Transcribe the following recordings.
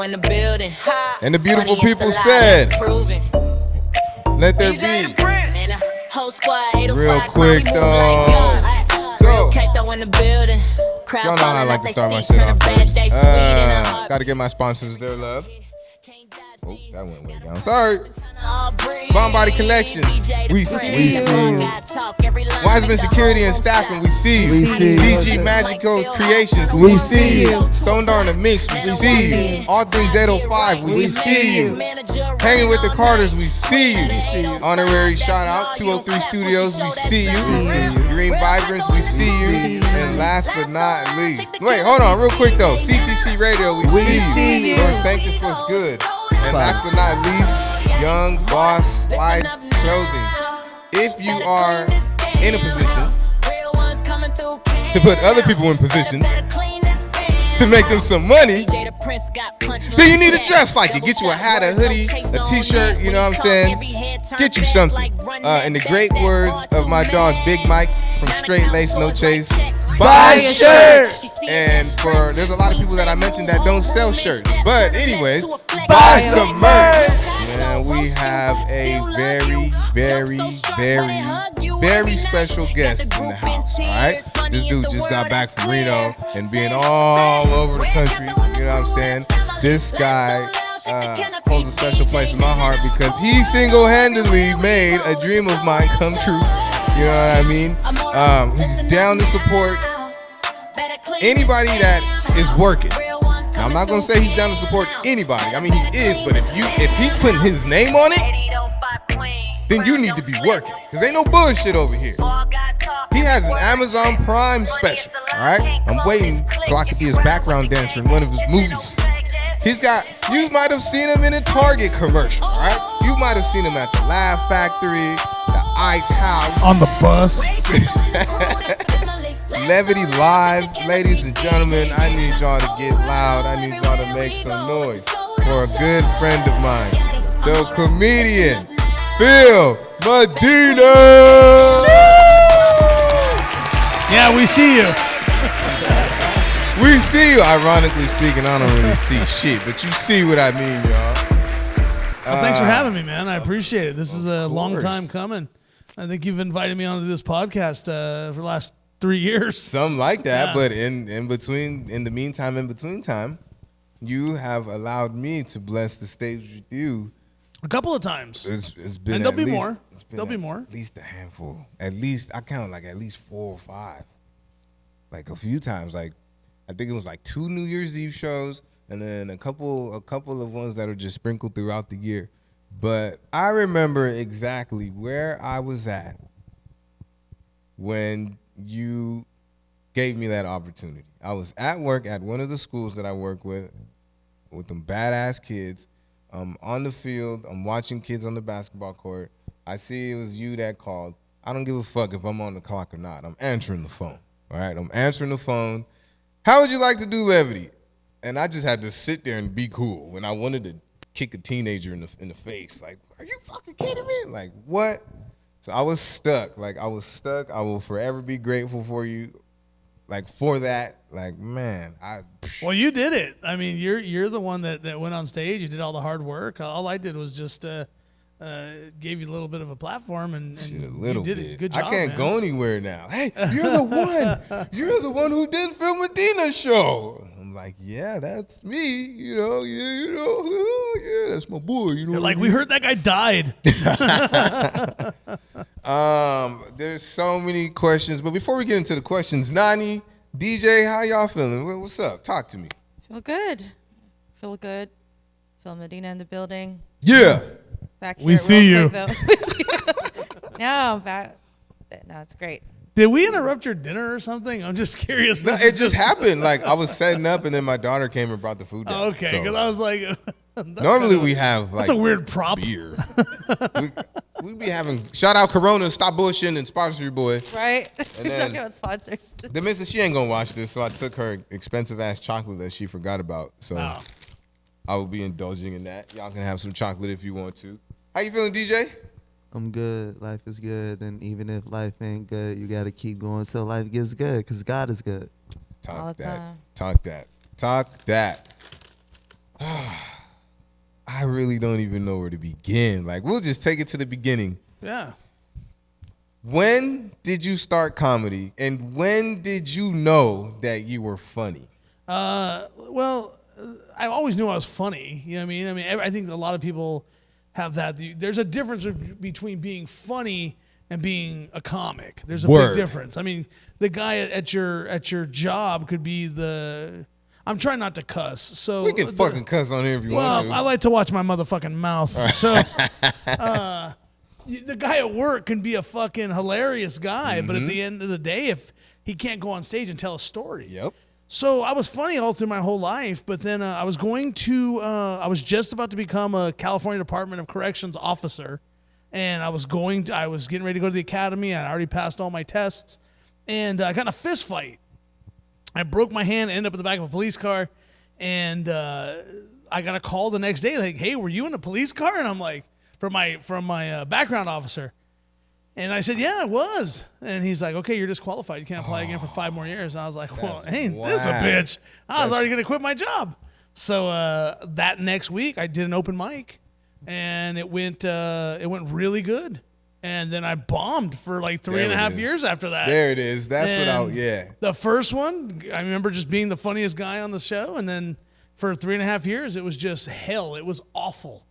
in the building. And the beautiful people said, let there be. Realquicctho. Realquicctho in the building. Y'all know how I like to start my shit off first. Gotta give my sponsors their love. Oh, that went way down. Sorry. Bomb Body Collection. We see you. Wiseman Security and Staffing. We see you. DG Magical Creations. We see you. Stone Dar and the Mix. We see you. All Things 805. We see you. Hanging with the Carters. We see you. Honorary shout out 203 Studios. We see you. Green Vibrance. We see you. And last but not least, wait, hold on, real quick though. CTC Radio. We see you. Lord Sanctus was good. And last but not least, Young Boss Life Clothing. If you are in a position to put other people in position to make them some money, then you need to dress like it. Get you a hat, a hoodie, a t-shirt, you know what I'm saying? Get you something. In the great words of my dog Big Mike from Straight Lace No Chase, buy a shirt. And there's a lot of people that I mentioned that don't sell shirts. But anyways, buy some merch. Man, we have a very, very, very, very special guest in the house. All right, this dude just got back from Reno and being all over the country. You know what I'm saying? This guy holds a special place in my heart because he single-handedly made a dream of mine come true. You know what I mean? He's down to support anybody that is working. Now, I'm not gonna say he's down to support anybody. I mean, he is, but if he's putting his name on it, then you need to be working. Cause ain't no bullshit over here. He has an Amazon Prime special. All right, I'm waiting so I could be his background dancer in one of his movies. You might have seen him in a Target commercial. All right, you might have seen him at the Laugh Factory, the Ice House, on the bus. Levity Live, ladies and gentlemen, I need y'all to get loud. I need y'all to make some noise for a good friend of mine, the comedian, Phil Medina. Yeah, we see you. We see you. Ironically speaking, I don't really see shit, but you see what I mean, y'all. Well, thanks for having me, man. I appreciate it. This is a long time coming. I think you've invited me onto this podcast for the last 3 years. Something like that, yeah. But in between time, you have allowed me to bless the stage with you a couple of times. It's been, and there'll be more. There'll be more. At least a handful. At least I count like at least 4 or 5. Like a few times. Like I think it was like 2 New Year's Eve shows, and then a couple of ones that are just sprinkled throughout the year. But I remember exactly where I was at when you gave me that opportunity. I was at work at one of the schools that I work with them badass kids. On the field, I'm watching kids on the basketball court. I see it was you that called. I don't give a fuck if I'm on the clock or not. I'm answering the phone. All right, I'm answering the phone. How would you like to do levity? And I just had to sit there and be cool when I wanted to kick a teenager in the face. Like, are you fucking kidding me? Like, what? So I was stuck. I will forever be grateful for you. Like, for that. Like, man, Well, you did it. I mean, you're the one that went on stage. You did all the hard work. All I did was just gave you a little bit of a platform, and you did it. Good job, I can't man. go anywhere now. Hey, you're the one. You're the one who did Phil Medina's show. I'm like, yeah, that's me. You know, yeah, that's my boy. You know, you're like, we heard that guy died. There's so many questions, but before we get into the questions, Nani, DJ, how y'all feeling? What's up? Talk to me. Feel good. Phil Medina in the building. Yeah. Back here we see you. No, it's great. Did we interrupt your dinner or something? I'm just curious. No, it just happened. Like, I was setting up, and then my daughter came and brought the food down. Okay, because I was like, normally we have like that's a weird prop. Beer. we be having shout out Corona, stop bullshitting and sponsor your boy. Right. We're talking about sponsors. The missus, she ain't gonna watch this, so I took her expensive ass chocolate that she forgot about. So I will be indulging in that. Y'all can have some chocolate if you want to. How you feeling, DJ? I'm good. Life is good. And even if life ain't good, you got to keep going till life gets good because God is good. Talk that. I really don't even know where to begin. Like, we'll just take it to the beginning. Yeah. When did you start comedy, and when did you know that you were funny? Well, I always knew I was funny. You know what I mean? I think a lot of people have that. There's a difference between being funny and being a comic. There's a big difference. I mean, the guy at your job could be the. I'm trying not to cuss, so we can fucking cuss on here if you want to. Well, I like to watch my motherfucking mouth. So, the guy at work can be a fucking hilarious guy, but at the end of the day, if he can't go on stage and tell a story. Yep. So I was funny all through my whole life, but then I was just about to become a California Department of Corrections officer, and I was getting ready to go to the academy. I already passed all my tests, and I got in a fist fight. I broke my hand, ended up in the back of a police car, and I got a call the next day like, "Hey, were you in a police car?" And I'm like, from my background officer. And I said, "Yeah, I was." And he's like, "Okay, you're disqualified. You can't apply again for 5 more years." And I was like, "Well, ain't this a bitch?" I was already going to quit my job. So that next week, I did an open mic, and it went really good. And then I bombed for like 3.5 years after that. There it is. That's yeah. The first one, I remember just being the funniest guy on the show. And then for 3.5 years, it was just hell. It was awful.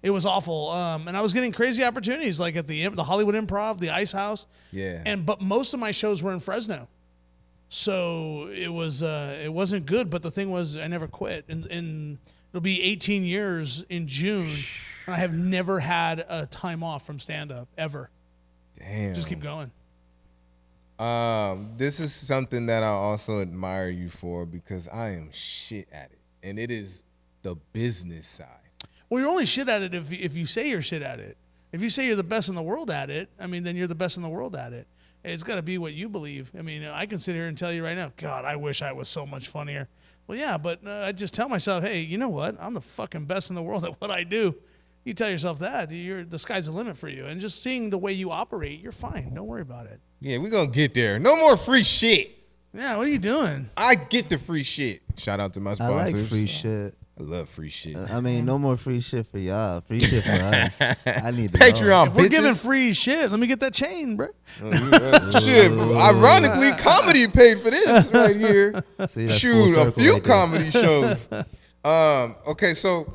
It was awful, and I was getting crazy opportunities like at the Hollywood Improv, the Ice House. Yeah. But most of my shows were in Fresno, so it wasn't good. But the thing was, I never quit, and it'll be 18 years in June. And I have never had a time off from stand-up ever. Damn. Just keep going. This is something that I also admire you for because I am shit at it, and it is the business side. Well, you're only shit at it if you say you're shit at it. If you say you're the best in the world at it, I mean, then you're the best in the world at it. It's got to be what you believe. I mean, I can sit here and tell you right now, God, I wish I was so much funnier. Well, yeah, but I just tell myself, hey, you know what? I'm the fucking best in the world at what I do. You tell yourself that, the sky's the limit for you. And just seeing the way you operate, you're fine. Don't worry about it. Yeah, we're going to get there. No more free shit. Yeah, what are you doing? I get the free shit. Shout out to my sponsors. I like free shit. I love free shit. I mean, no more free shit for y'all. Free shit for us. I need to Patreon, if we're giving free shit, let me get that chain, bro. Shit, ironically, comedy paid for this right here. See, Shoot, a few comedy shows. Okay, so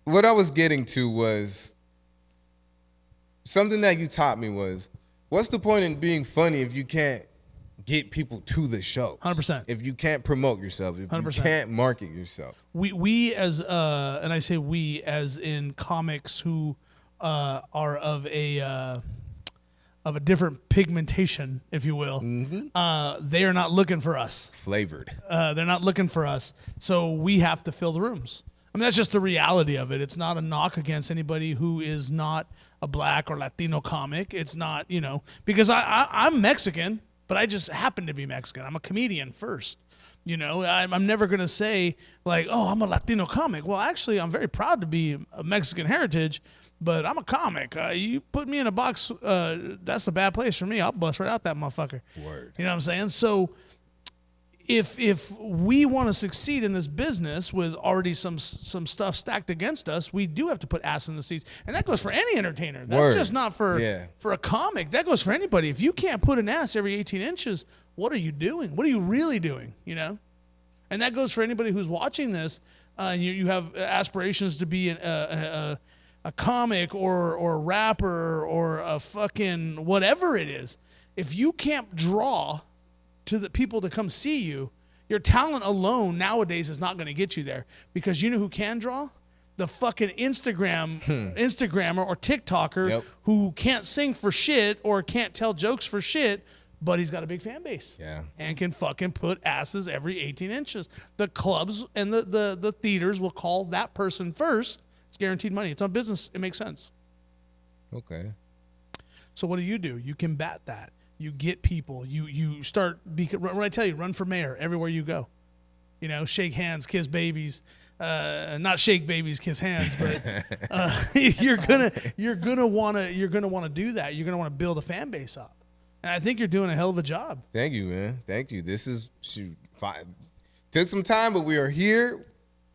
what I was getting to was something that you taught me was, what's the point in being funny if you can't get people to the show? 100%. If you can't promote yourself, if 100%. You can't market yourself. We as and I say we as in comics who are of a different pigmentation, if you will. Mm-hmm. They are not looking for us. Flavored. They're not looking for us. So we have to fill the rooms. I mean, that's just the reality of it. It's not a knock against anybody who is not a black or Latino comic. It's not, because I'm Mexican, but I just happen to be Mexican. I'm a comedian first. I'm never going to say like, oh, I'm a Latino comic. Well, actually, I'm very proud to be a Mexican heritage, but I'm a comic. You put me in a box, that's a bad place for me. I'll bust right out that motherfucker. Word. You know what I'm saying? So if we want to succeed in this business with already some stuff stacked against us, we do have to put ass in the seats. And that goes for any entertainer. That's just not for a comic. That goes for anybody. If you can't put an ass every 18 inches, what are you doing? What are you really doing? And that goes for anybody who's watching this. You have aspirations to be a comic or a rapper or a fucking whatever it is. If you can't draw to the people to come see you, your talent alone nowadays is not going to get you there, because you know who can draw? The fucking Instagrammer or TikToker who can't sing for shit or can't tell jokes for shit, but he's got a big fan base. Yeah. And can fucking put asses every 18 inches. The clubs and the theaters will call that person first. It's guaranteed money. It's on business. It makes sense. Okay. So what do? You combat that. You get people. You start. When I tell you, run for mayor everywhere you go. Shake hands, kiss babies. Not shake babies, kiss hands, but you're gonna wanna do that. You're gonna want to build a fan base up, and I think you're doing a hell of a job. Thank you, man. Thank you. This is fine. Took some time, but we are here.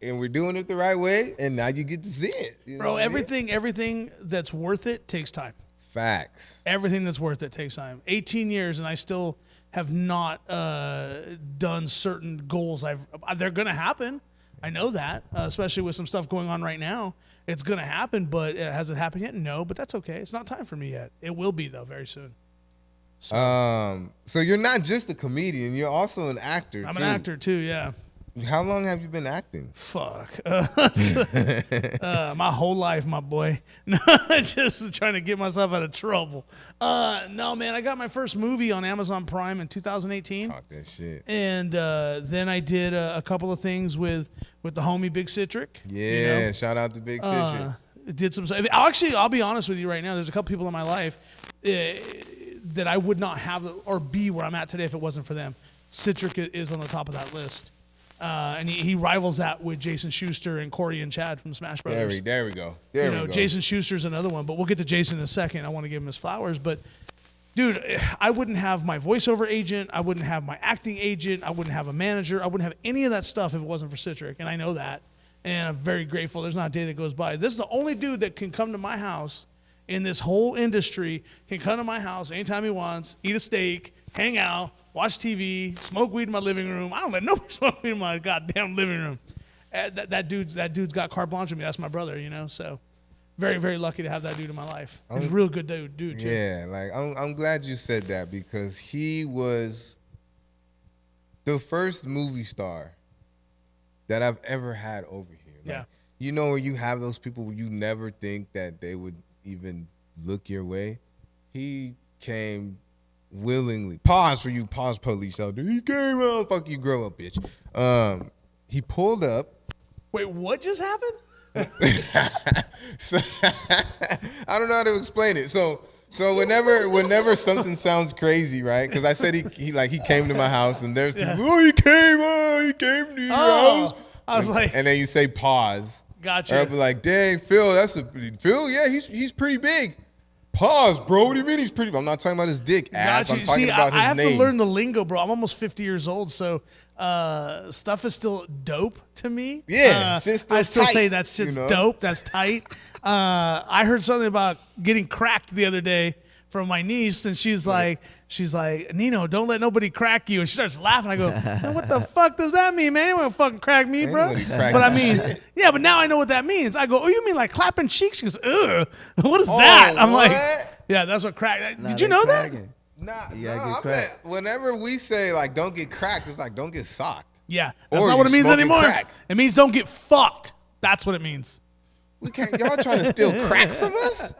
and we're doing it the right way, and now you get to see it. You know Bro, what I mean? everything that's worth it takes time. Facts. Everything that's worth it takes time. 18 years, and I still have not done certain goals. They're going to happen. I know that, especially with some stuff going on right now. It's going to happen, but has it happened yet? No, but that's okay. It's not time for me yet. It will be, though, very soon. So you're not just a comedian. You're also an actor, I'm an actor, too, yeah. How long have you been acting? Fuck. My whole life, my boy. No, just trying to get myself out of trouble. No, man, I got my first movie on Amazon Prime in 2018. Talk that shit. And then I did a couple of things with the homie Big Citric. Yeah, you know? Shout out to Big Citric. Did some. I'll be honest with you right now. There's a couple people in my life that I would not have or be where I'm at today if it wasn't for them. Citric is on the top of that list. And he rivals that with Jason Schuster and Corey and Chad from Smash Brothers. There we go. There we go. Jason Schuster's another one, but we'll get to Jason in a second. I want to give him his flowers, but dude, I wouldn't have my voiceover agent. I wouldn't have my acting agent. I wouldn't have a manager. I wouldn't have any of that stuff if it wasn't for Citric, and I know that. And I'm very grateful. There's not a day that goes by. This is the only dude that can come to my house in this whole industry, can come to my house anytime he wants, eat a steak, hang out, watch TV, smoke weed in my living room. I don't let nobody smoke weed in my goddamn living room. That dude's got carte blanche with me. That's my brother, you know. So very, very lucky to have that dude in my life. He's a real good dude too. Yeah, like I'm glad you said that because he was the first movie star that I've ever had over here. Like, Yeah. You know when you have those people where you never think that they would even look your way? He came willingly. Pause for you pause police out there. He came out. Fuck you, grow up, bitch. He pulled up. Wait, what just happened? So, I don't know how to explain it. So whenever something sounds crazy, right? Because I said he came to my house and there's people, he came to your house. I was like, and then you say pause. Gotcha. I'd be like, dang, Phil, Phil, yeah, he's pretty big. Pause, bro. What do you mean he's pretty? I'm not talking about his dick, ass. Gotcha. I'm talking about I his have name. to learn the lingo, bro. I'm almost 50 years old, so stuff is still dope to me. Yeah, shit's still I still tight, say that's shit's you know? dope. That's tight. I heard something about getting cracked the other day from my niece, and she's like, Nino, don't let nobody crack you. And she starts laughing. I go, man, what the fuck does that mean, man? You want to fucking crack me, bro? But I mean, yeah, but now I know what that means. I go, oh, you mean like clapping cheeks? She goes, ugh, what is that? I'm like, yeah, that's what crack. Did you know that? I bet whenever we say like don't get cracked, it's like don't get socked. Yeah, that's Or not what it you're means smoking anymore. crack. It means don't get fucked. That's what it means. We can't. Y'all trying to steal crack from us?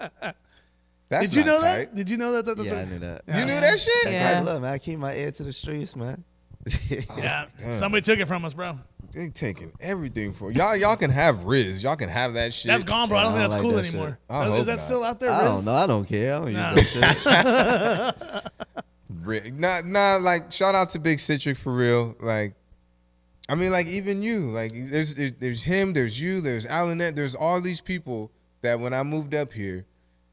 That's Did you not know tight. that? Did you know that? That's Yeah, I knew that. You knew that shit? Yeah. Look, man, I keep my ear to the streets, man. Yeah, somebody took it from us, bro. They taking everything for y'all. Y'all can have Riz. Y'all can have that shit. That's gone, bro. I don't think I that's don't cool like that anymore. shit. I hope Is that not. still out there, I Riz? don't know. I don't care. I don't Nah. use that shit. Nah, like shout out to Big Citric for real. Like, I mean, like even you, like there's him, there's you, there's Alanette, there's all these people that when I moved up here,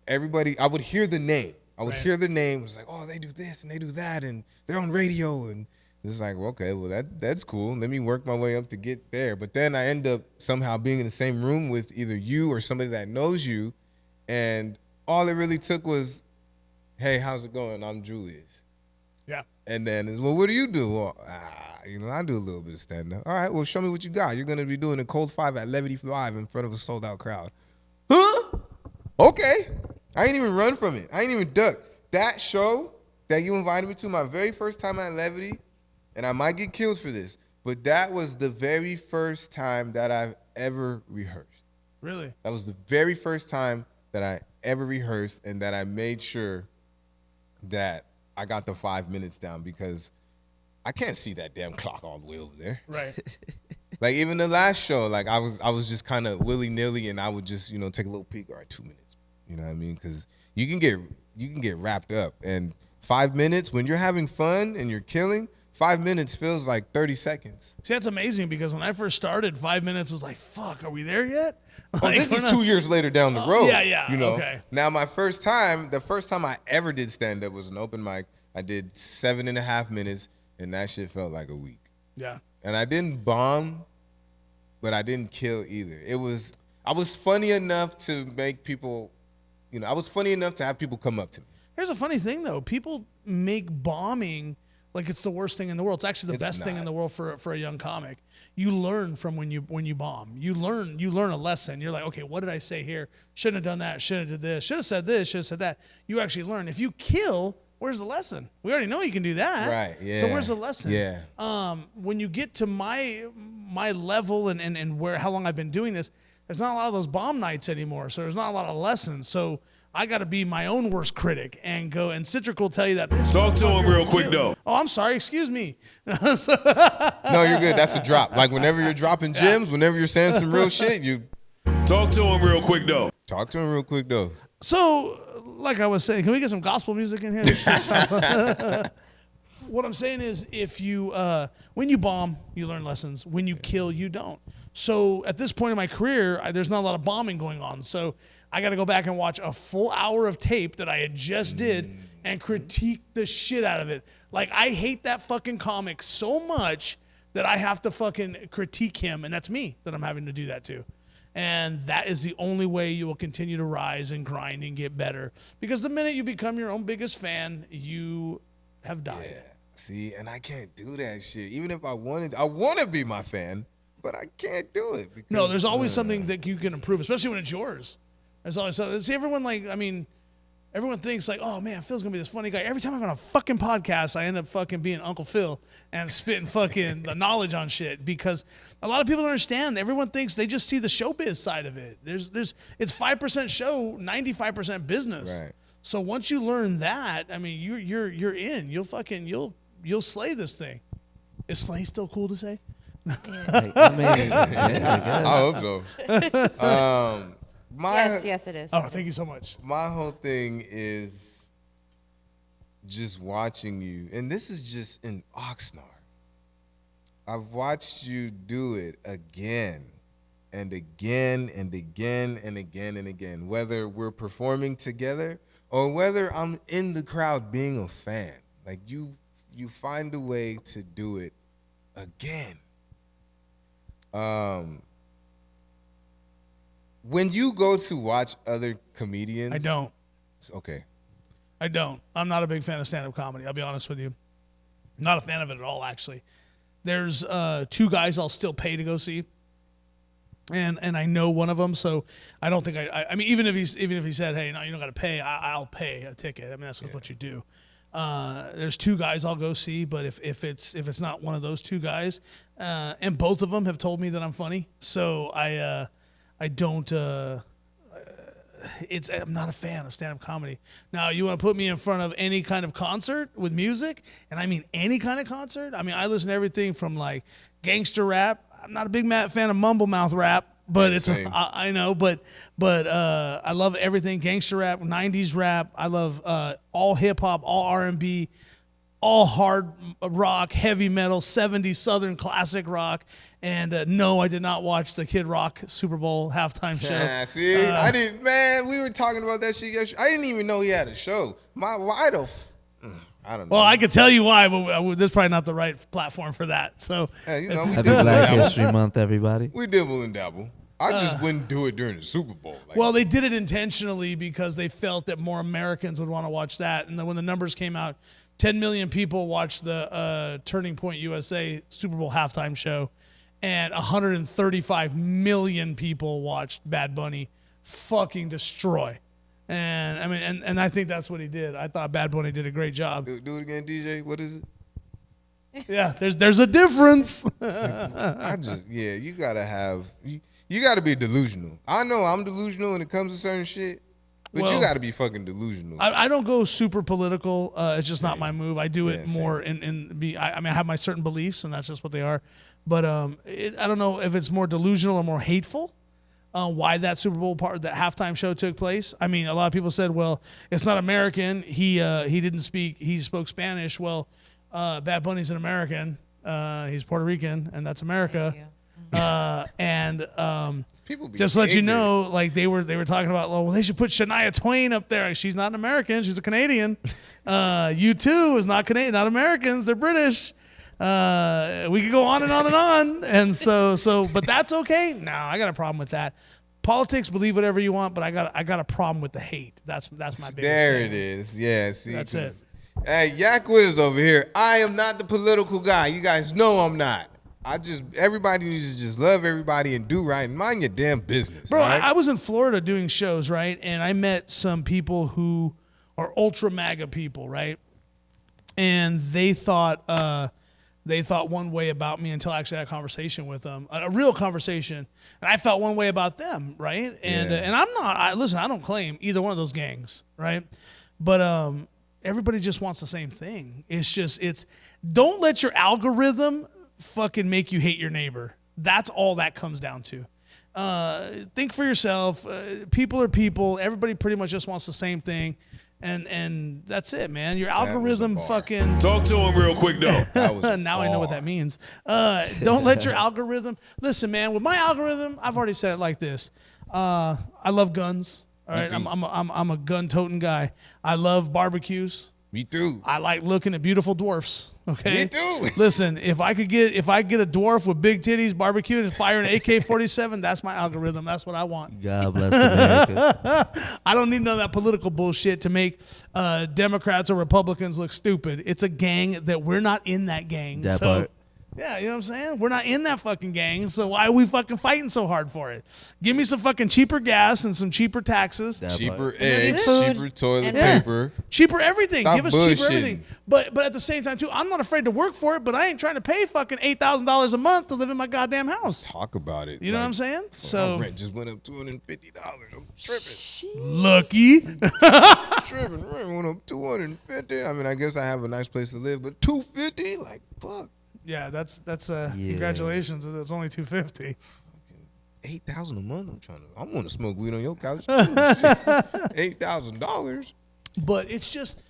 everybody, I would hear the name. I would hear the name. It was like, oh, they do this and they do that and they're on radio and it's like, well, okay, well that's cool. Let me work my way up to get there. But then I end up somehow being in the same room with either you or somebody that knows you, and all it really took was, hey, how's it going? I'm Julius. Yeah. And then it's, well, what do you do? Well, I do a little bit of stand-up. All right, well, show me what you got. You're going to be doing a Cold 5 at Levity Live in front of a sold-out crowd. Huh? Okay. I ain't even run from it. I ain't even duck. That show that you invited me to, my very first time at Levity, and I might get killed for this, but that was the very first time that I've ever rehearsed. Really? That was the very first time that I ever rehearsed and that I made sure that I got the 5 minutes down because I can't see that damn clock all the way over there. Right. Like even the last show, like I was just kind of willy-nilly and I would just, take a little peek, all right, 2 minutes. You know what I mean? Because you can get wrapped up. And 5 minutes, when you're having fun and you're killing, 5 minutes feels like 30 seconds. See, that's amazing because when I first started, 5 minutes was like, fuck, are we there yet? Oh, this is 2 years later down the road. Yeah, okay. Now, the first time I ever did stand-up was an open mic. I did 7.5 minutes, and that shit felt like a week. Yeah. And I didn't bomb, but I didn't kill either. I was funny enough to make people, I was funny enough to have people come up to me. Here's a funny thing, though. People make bombing like it's the worst thing in the world. It's actually the best thing in the world for a young comic. You learn from when you bomb. You learn a lesson. You're like, okay, what did I say here? Shouldn't have done that. Should have did this. Should have said this. Should have said that. You actually learn. If you kill, where's the lesson? We already know you can do that. Right. Yeah. So where's the lesson? Yeah. When you get to my level and where how long I've been doing this, there's not a lot of those bomb nights anymore. So there's not a lot of lessons. So I got to be my own worst critic and go. And Citric will tell you that. Talk to him real quick, though. Oh, I'm sorry. Excuse me. No, you're good. That's a drop. Like whenever you're dropping gems, whenever you're saying some real shit, you talk to him real quick, though. Talk to him real quick, though. So, like I was saying, can we get some gospel music in here? What I'm saying is, if you, when you bomb, you learn lessons. When you kill, you don't. So at this point in my career, there's not a lot of bombing going on. So I got to go back and watch a full hour of tape that I had just did and critique the shit out of it. Like, I hate that fucking comic so much that I have to fucking critique him, and that's me that I'm having to do that to. And that is the only way you will continue to rise and grind and get better. Because the minute you become your own biggest fan, you have died. Yeah. See, and I can't do that shit. Even if I wanted, I want to be my fan, but I can't do it. Because, no, there's always something that you can improve, especially when it's yours. There's always something. See, everyone everyone thinks like, oh man, Phil's gonna be this funny guy. Every time I'm on a fucking podcast, I end up fucking being Uncle Phil and spitting fucking the knowledge on shit, because a lot of people don't understand. Everyone thinks they just see the showbiz side of it. It's 5% show, 95% business. Right. So once you learn that, I mean, you're in. You'll slay this thing. Is slay still cool to say? I hope so. Yes, it is. Oh, thank you so much. My whole thing is just watching you, and this is just in Oxnard. I've watched you do it again and again and again and again and again, whether we're performing together or whether I'm in the crowd being a fan. Like, you find a way to do it again. When you go to watch other comedians, I don't. Okay. I don't. I'm not a big fan of stand-up comedy. I'll be honest with you. Not a fan of it at all, actually. There's two guys I'll still pay to go see, and I know one of them, so I don't think I mean, even if he said, hey, no, you don't got to pay, I'll pay a ticket. I mean, that's what you do. There's two guys I'll go see, but if it's not one of those two guys, and both of them have told me that I'm funny, so I don't. I'm not a fan of stand-up comedy. Now, you want to put me in front of any kind of concert with music, and I mean any kind of concert. I mean, I listen to everything from like gangster rap. I'm not a big fan of mumble mouth rap, but I know, but I love everything gangster rap, 90s rap. I love all hip hop, all R&B, all hard rock, heavy metal, 70s Southern classic rock. And no, I did not watch the Kid Rock Super Bowl halftime show. Yeah, see, I didn't. Man, we were talking about that shit yesterday. I didn't even know he had a show. I don't know. Well, I could tell you why, but this is probably not the right platform for that. So, hey, Happy Black History Month, everybody. We dibble and dabble. I just wouldn't do it during the Super Bowl. Well, they did it intentionally because they felt that more Americans would want to watch that. And then when the numbers came out, 10 million people watched the Turning Point USA Super Bowl halftime show, and 135 million people watched Bad Bunny fucking destroy. And I mean, and I think that's what he did. I thought Bad Bunny did a great job. Do it again, DJ. What is it? Yeah, there's a difference. You gotta be delusional. I know I'm delusional when it comes to certain shit, but you gotta be fucking delusional. I don't go super political. It's just not my move. I do it more I have my certain beliefs, and that's just what they are. But I don't know if it's more delusional or more hateful. Why that Super Bowl that halftime show took place. I mean, a lot of people said, well, it's not American. He spoke Spanish. Well, Bad Bunny's an American. He's Puerto Rican, and that's America. Just to let you know, like they were talking about, well, they should put Shania Twain up there. She's not an American. She's a Canadian. U2 is not Canadian, not Americans. They're British. We could go on and on and on. And so, but that's okay. No, I got a problem with that. Politics, believe whatever you want, but I got a problem with the hate. That's my biggest There thing. it is. Yeah, see. That's it. Hey, Yak Wiz over here. I am not the political guy. You guys know I'm not. Everybody needs to just love everybody and do right and mind your damn business. Bro, right? I was in Florida doing shows, right? And I met some people who are ultra MAGA people, right? And they thought one way about me until I actually had a conversation with them, a real conversation. And I felt one way about them, right? And Yeah. and I'm not. Listen, I don't claim either one of those gangs, right? But everybody just wants the same thing. It's don't let your algorithm fucking make you hate your neighbor. That's all that comes down to. Think for yourself. People are people. Everybody pretty much just wants the same thing. And that's it, man. Your algorithm fucking... Talk to him real quick, though. Now I know what that means. Don't let your algorithm... Listen, man, with my algorithm, I've already said it like this. I love guns. All right, I'm a gun-toting guy. I love barbecues. Me too. I like looking at beautiful dwarfs. Okay. Me too. Listen, if I get a dwarf with big titties, barbecue, and firing an AK-47, that's my algorithm. That's what I want. God bless America. I don't need none of that political bullshit to make Democrats or Republicans look stupid. It's a gang that we're not in that gang. That so, part. yeah, you know what I'm saying? We're not in that fucking gang, so why are we fucking fighting so hard for it? Give me some fucking cheaper gas and some cheaper taxes. Cheaper that's eggs, it. cheaper toilet And paper. Cheaper everything. Stop Give us cheaper bullshitting. everything. But at the same time, too, I'm not afraid to work for it, but I ain't trying to pay fucking $8,000 a month to live in my goddamn house. Talk about it. You know what I'm saying? So, my rent just went up $250. I'm tripping. lucky. Tripping. Rent went up $250. I mean, I guess I have a nice place to live, but $250? Like, fuck. Yeah, that's congratulations. It's only $250. 8,000 a month. I want to smoke weed on your couch. $8,000. But it's just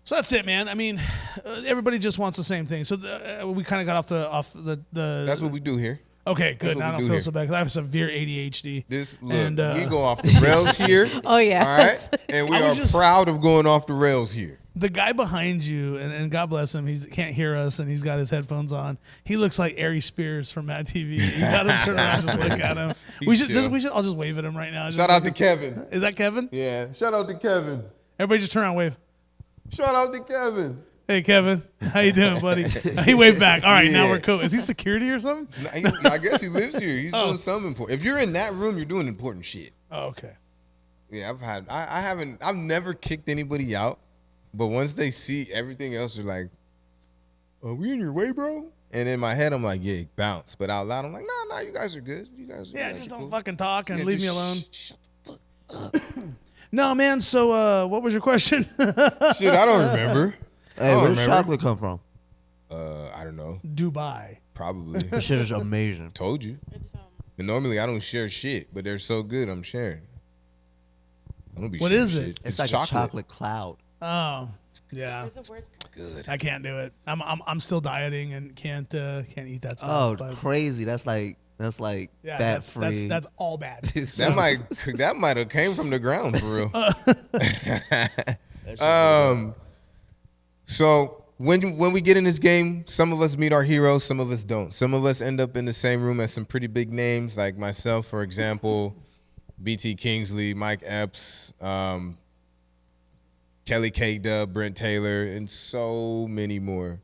so that's it, man. I mean, everybody just wants the same thing. So we kind of got off the. That's what we do here. Okay, good. what Now I we don't do feel here. so bad because I have severe ADHD. We go off the rails here. Oh, yeah. All right, and we I are was just- proud of going off the rails here. The guy behind you, and God bless him, he can't hear us, and he's got his headphones on. He looks like Ari Spears from Mad TV. You got to turn around and just look at him. I'll just wave at him right now. Shout out to Kevin. Is that Kevin? Yeah, shout out to Kevin. Everybody just turn around and wave. Shout out to Kevin. Hey, Kevin. How you doing, buddy? He waved back. All right, now Yeah. we're cool. Is he security or something? I guess he lives here. He's doing something important. If you're in that room, you're doing important shit. Oh, okay. Yeah, I've never kicked anybody out, but once they see everything else, they're like, "Are we in your way, bro?" And in my head, I'm like, "Yeah, bounce." But out loud, I'm like, "No, you guys are good. You guys are Just don't cool. fucking talk and Yeah, leave me just alone." Shut the fuck up. No, man. So, what was your question? Shit, I don't remember. Hey, don't where does remember. chocolate come from? I don't know. Dubai. Probably. This shit is amazing. Told you. And normally I don't share shit, but they're so good, I'm sharing. I don't be What sharing is it? shit. It's like a chocolate cloud. Oh, yeah. Good. I can't do it. I'm still dieting and can't eat that stuff. Oh, but crazy. That's like yeah, fat free. that's all bad. That might have came from the ground for real. So when we get in this game, some of us meet our heroes, some of us don't. Some of us end up in the same room as some pretty big names, like myself, for example, BT Kingsley, Mike Epps, Kelly K-Dub, Brent Taylor, and so many more.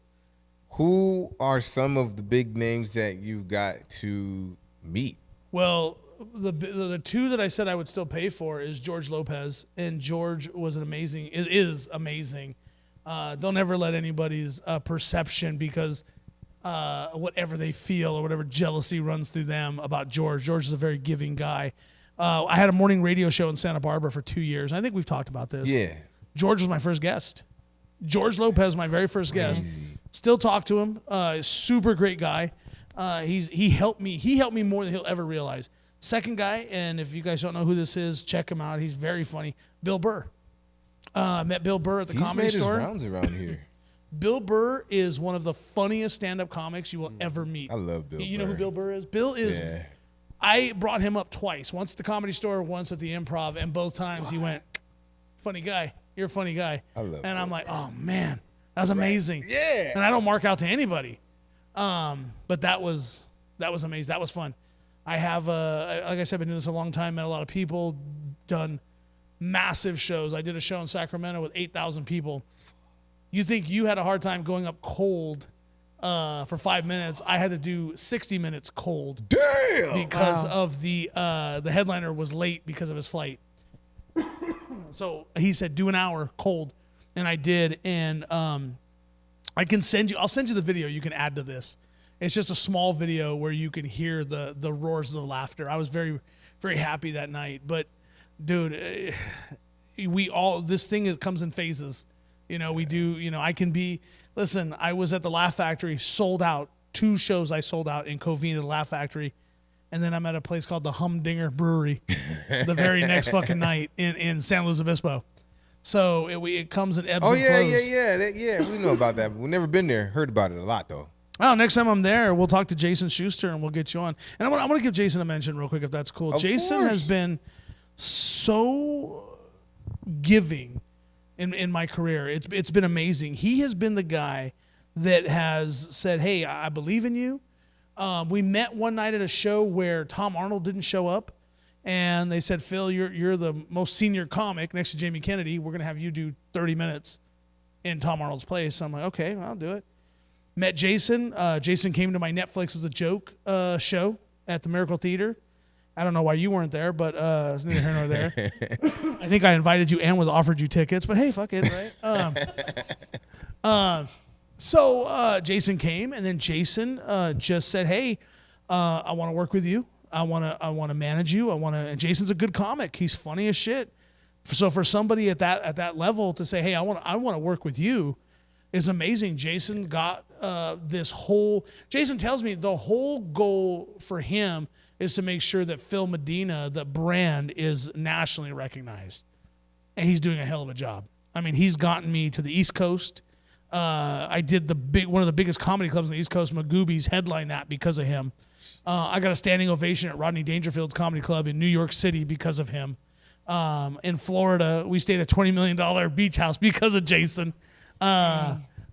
Who are some of the big names that you've got to meet? Well, the two that I said I would still pay for is George Lopez, and George is amazing. Don't ever let anybody's perception, because whatever they feel or whatever jealousy runs through them about George. George is a very giving guy. I had a morning radio show in Santa Barbara for 2 years. I think we've talked about this. Yeah. George was my first guest. George Lopez, my very first guest. Still talk to him. Super great guy. He helped me. He helped me more than he'll ever realize. Second guy, and if you guys don't know who this is, check him out. He's very funny. Bill Burr. Met Bill Burr at the Comedy Store. He's made his rounds around here. Bill Burr is one of the funniest stand-up comics you will ever meet. I love Bill Burr. You know who Bill Burr is? Bill is... Yeah. I brought him up twice. Once at the Comedy Store, once at the Improv, and both times he went, "Funny guy. You're a funny guy." I love And I'm Bill like, "Oh, man. That's amazing." Yeah. And I don't mark out to anybody. But that was amazing. That was fun. I have, like I said, been doing this a long time, met a lot of people, done massive shows. I did a show in Sacramento with 8,000 people. You think you had a hard time going up cold for 5 minutes? I had to do 60 minutes cold. Damn! Because of the headliner was late because of his flight. So he said, do an hour cold. And I did. And I'll send you the video you can add to this. It's just a small video where you can hear the roars of laughter. I was very, very happy that night. But, dude, this thing comes in phases. We do, I can be, listen, I was at the Laugh Factory, sold out. 2 shows I sold out in Covina, the Laugh Factory. And then I'm at a place called the Humdinger Brewery the very next fucking night in San Luis Obispo. So it comes in ebbs and flows. Yeah. We know about that, but we've never been there. Heard about it a lot, though. Oh, next time I'm there, we'll talk to Jason Schuster and we'll get you on. And I want to give Jason a mention real quick, if that's cool. Jason has been so giving in my career. It's been amazing. He has been the guy that has said, hey, I believe in you. We met one night at a show where Tom Arnold didn't show up. And they said, Phil, you're the most senior comic next to Jamie Kennedy. We're going to have you do 30 minutes in Tom Arnold's place. I'm like, okay, I'll do it. Met Jason. Jason came to my Netflix as a joke show at the Miracle Theater. I don't know why you weren't there, but it's neither here nor there. I think I invited you and was offered you tickets, but hey, fuck it, right? So Jason came, and then Jason just said, hey, I want to work with you. I want to manage you. And Jason's a good comic. He's funny as shit. So for somebody at that level to say, hey, I want to work with you, is amazing. Jason got Jason tells me the whole goal for him is to make sure that Phil Medina, the brand, is nationally recognized. And he's doing a hell of a job. I mean, he's gotten me to the East Coast. I did one of the biggest comedy clubs on the East Coast, Magoobies, headlined that because of him. I got a standing ovation at Rodney Dangerfield's comedy club in New York City because of him. In Florida, we stayed at a $20 million beach house because of Jason.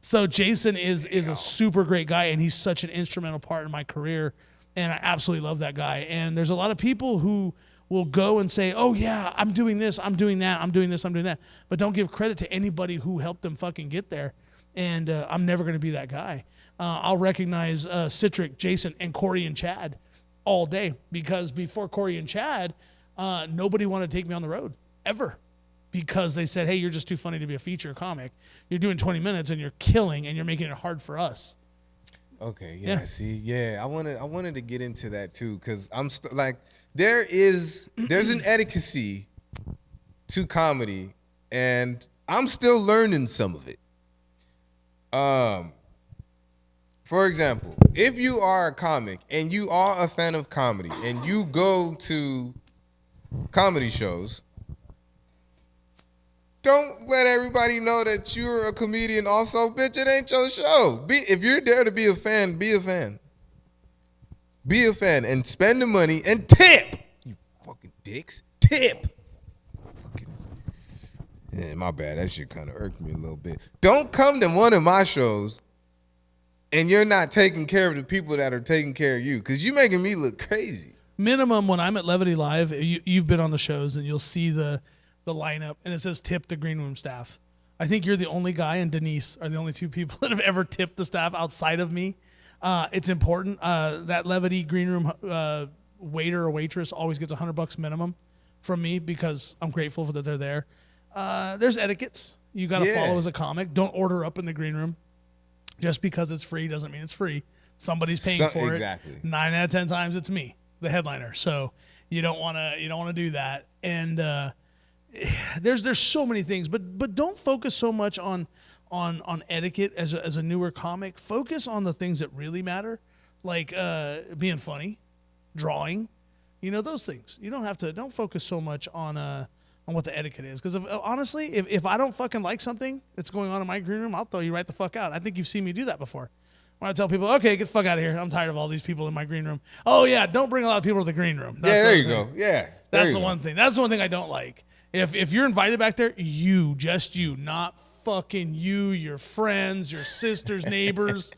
So Jason is a super great guy, and he's such an instrumental part in my career, and I absolutely love that guy. And there's a lot of people who will go and say, oh, yeah, I'm doing this, I'm doing that, I'm doing this, I'm doing that, but don't give credit to anybody who helped them fucking get there. And I'm never going to be that guy. I'll recognize Citric, Jason, and Corey and Chad all day, because before Corey and Chad, nobody wanted to take me on the road, ever. Because they said, hey, you're just too funny to be a feature comic. You're doing 20 minutes and you're killing and you're making it hard for us. Okay, I wanted to get into that too, because I'm there's an etiquette to comedy, and I'm still learning some of it. For example, if you are a comic and you are a fan of comedy and you go to comedy shows, don't let everybody know that you're a comedian also. Bitch, it ain't your show. If you're there to be a fan, be a fan. Be a fan and spend the money and tip. You fucking dicks. Tip. Yeah, my bad. That shit kind of irked me a little bit. Don't come to one of my shows and you're not taking care of the people that are taking care of you, because you're making me look crazy. Minimum, when I'm at Levity Live, you've been on the shows and you'll see the lineup, and it says tip the green room staff. I think you're the only guy, and Denise are the only two people that have ever tipped the staff outside of me. It's important. That Levity green room waiter or waitress always gets $100 minimum from me, because I'm grateful that they're there. There's etiquettes you got to follow as a comic. Don't order up in the green room. Just because it's free doesn't mean it's free. Somebody's paying for it. 9 out of 10 times it's me, the headliner. So you don't want to do that. And there's so many things, but don't focus so much on etiquette as a newer comic. Focus on the things that really matter, like being funny, drawing, those things. You don't focus so much on what the etiquette is, because honestly, if I don't fucking like something that's going on in my green room, I'll throw you right the fuck out. I think you've seen me do that before. When I tell people, okay, get the fuck out of here, I'm tired of all these people in my green room. Oh yeah, don't bring a lot of people to the green room. There you go. Yeah, that's the one thing. That's the one thing I don't like. If you're invited back there, just you, not fucking you, your friends, your sisters, neighbors.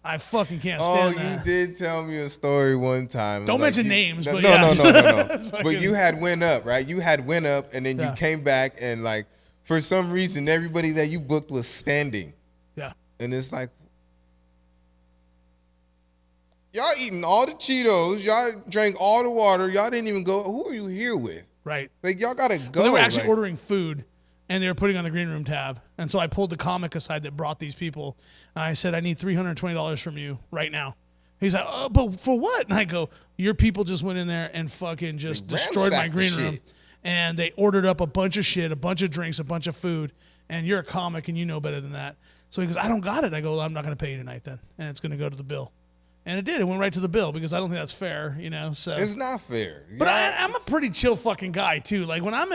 I fucking can't stand that. You did tell me a story one time. Don't mention names, but No. But you had went up, right? You had went up, and then you came back, and like for some reason, everybody that you booked was standing. Yeah. And it's like, y'all eating all the Cheetos, y'all drank all the water, y'all didn't even go. Who are you here with? Right. Like y'all gotta go. Well, they were actually ordering food, and they were putting on the green room tab. And so I pulled the comic aside that brought these people. And I said, I need $320 from you right now. He's like, oh, but for what? And I go, your people just went in there and fucking just destroyed my green room. And they ordered up a bunch of shit, a bunch of drinks, a bunch of food. And you're a comic, and you know better than that. So he goes, I don't got it. I go, well, I'm not going to pay you tonight then. And it's going to go to the bill. And it did. It went right to the bill because I don't think that's fair, you know. So it's not fair. But I'm a pretty chill fucking guy too. Like when I'm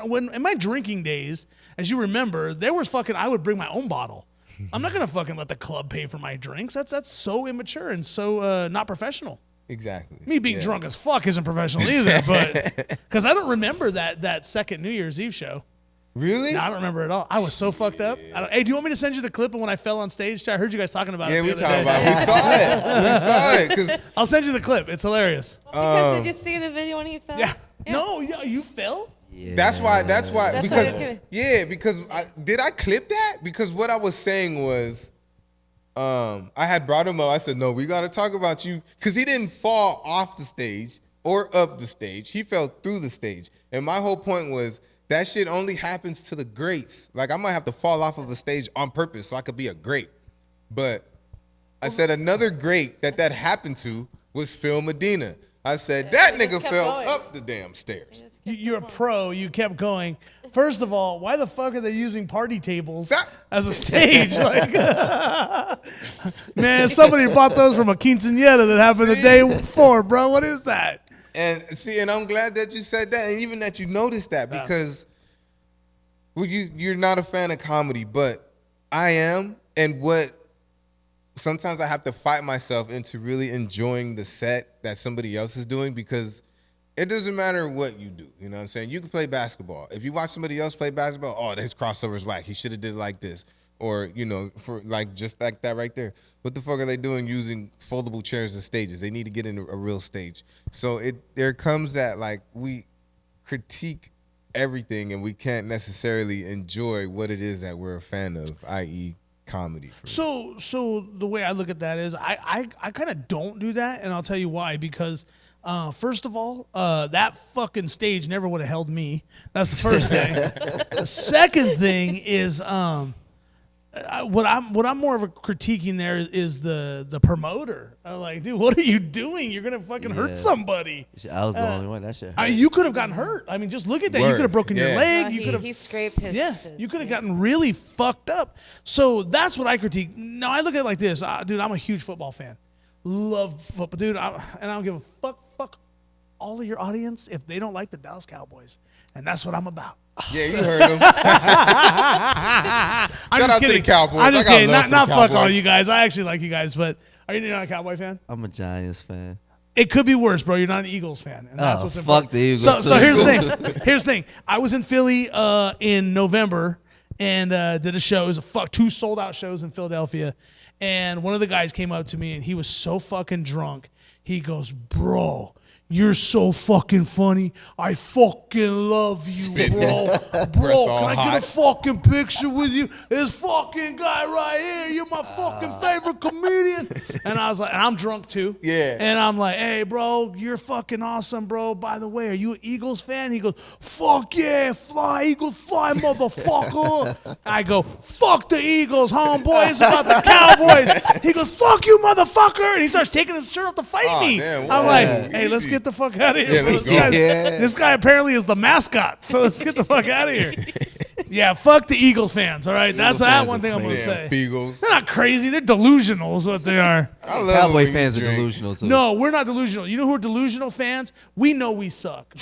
when in my drinking days, as you remember, there was fucking I would bring my own bottle. I'm not gonna fucking let the club pay for my drinks. That's so immature and so not professional. Exactly. Me being drunk as fuck isn't professional either. But because I don't remember that second New Year's Eve show. Really? No, I don't remember it at all. I was so fucked up. Hey, do you want me to send you the clip of when I fell on stage? I heard you guys talking about it. Yeah, we talking about it. We saw it. We saw it. I'll send you the clip. It's hilarious. Because did you see the video when he fell? Yeah. No, you fell? Yeah. That's why. Because did I clip that? Because what I was saying was, I had brought him up. I said, no, we got to talk about you. Because he didn't fall off the stage or up the stage. He fell through the stage. And my whole point was, that shit only happens to the greats. Like, I might have to fall off of a stage on purpose so I could be a great. But I said another great that happened to was Phil Medina. I said, that nigga fell up the damn stairs. You're a pro. You kept going. First of all, why the fuck are they using party tables as a stage? Like, man, somebody bought those from a quinceañera that happened the day before, bro. What is that? And I'm glad that you said that, and even that you noticed that, because you're not a fan of comedy, but I am, and sometimes I have to fight myself into really enjoying the set that somebody else is doing, because it doesn't matter what you do, you know what I'm saying? You can play basketball. If you watch somebody else play basketball, oh, his crossover's whack. He should have did it like this. Or, you know, for like just like that right there. What the fuck are they doing using foldable chairs as stages? They need to get in a real stage. So there comes that, like, we critique everything and we can't necessarily enjoy what it is that we're a fan of, i.e. comedy. So the way I look at that is I kind of don't do that, and I'll tell you why. Because first of all, that fucking stage never would have held me. That's the first thing. The second thing is what I'm more of a critiquing there is the promoter. I'm like, dude, what are you doing? You're gonna fucking hurt somebody. I was the only one. That shit. You could have gotten hurt. I mean, just look at that. Word. You could have broken your leg. No, he scraped his. You could have gotten really fucked up. So that's what I critique. Now I look at it like this, dude. I'm a huge football fan. Love football, dude. And I don't give a fuck all of your audience if they don't like the Dallas Cowboys, and that's what I'm about. Yeah, you heard him. Shout out to the Cowboys. I'm just kidding. Not fuck all you guys. I actually like you guys, but are you not a Cowboy fan? I'm a Giants fan. It could be worse, bro. You're not an Eagles fan, and that's what's important. Fuck the Eagles. So here's the thing. Here's the thing. I was in Philly in November and did a show. It was 2 sold-out shows in Philadelphia, and one of the guys came up to me, and he was so fucking drunk. He goes, bro, you're so fucking funny. I fucking love you, bro. Bro, can I get a fucking picture with you? This fucking guy right here. You're my fucking favorite comedian. And I was like, and I'm drunk too. Yeah. And I'm like, hey, bro, you're fucking awesome, bro. By the way, are you an Eagles fan? He goes, fuck yeah, fly, Eagles, fly, motherfucker. I go, fuck the Eagles, homeboy. It's about the Cowboys. He goes, fuck you, motherfucker. And he starts taking his shirt off to fight me. Damn, I'm like, hey, let's get the fuck out of here. Yeah, let's go. This guy apparently is the mascot, so let's get the fuck out of here. Yeah, fuck the Eagles fans, all right? That's that one thing I'm going to say. Beagles. They're not crazy. They're delusional is what they are. I love Cowboy fans are delusional, too. No, we're not delusional. You know who are delusional fans? We know we suck.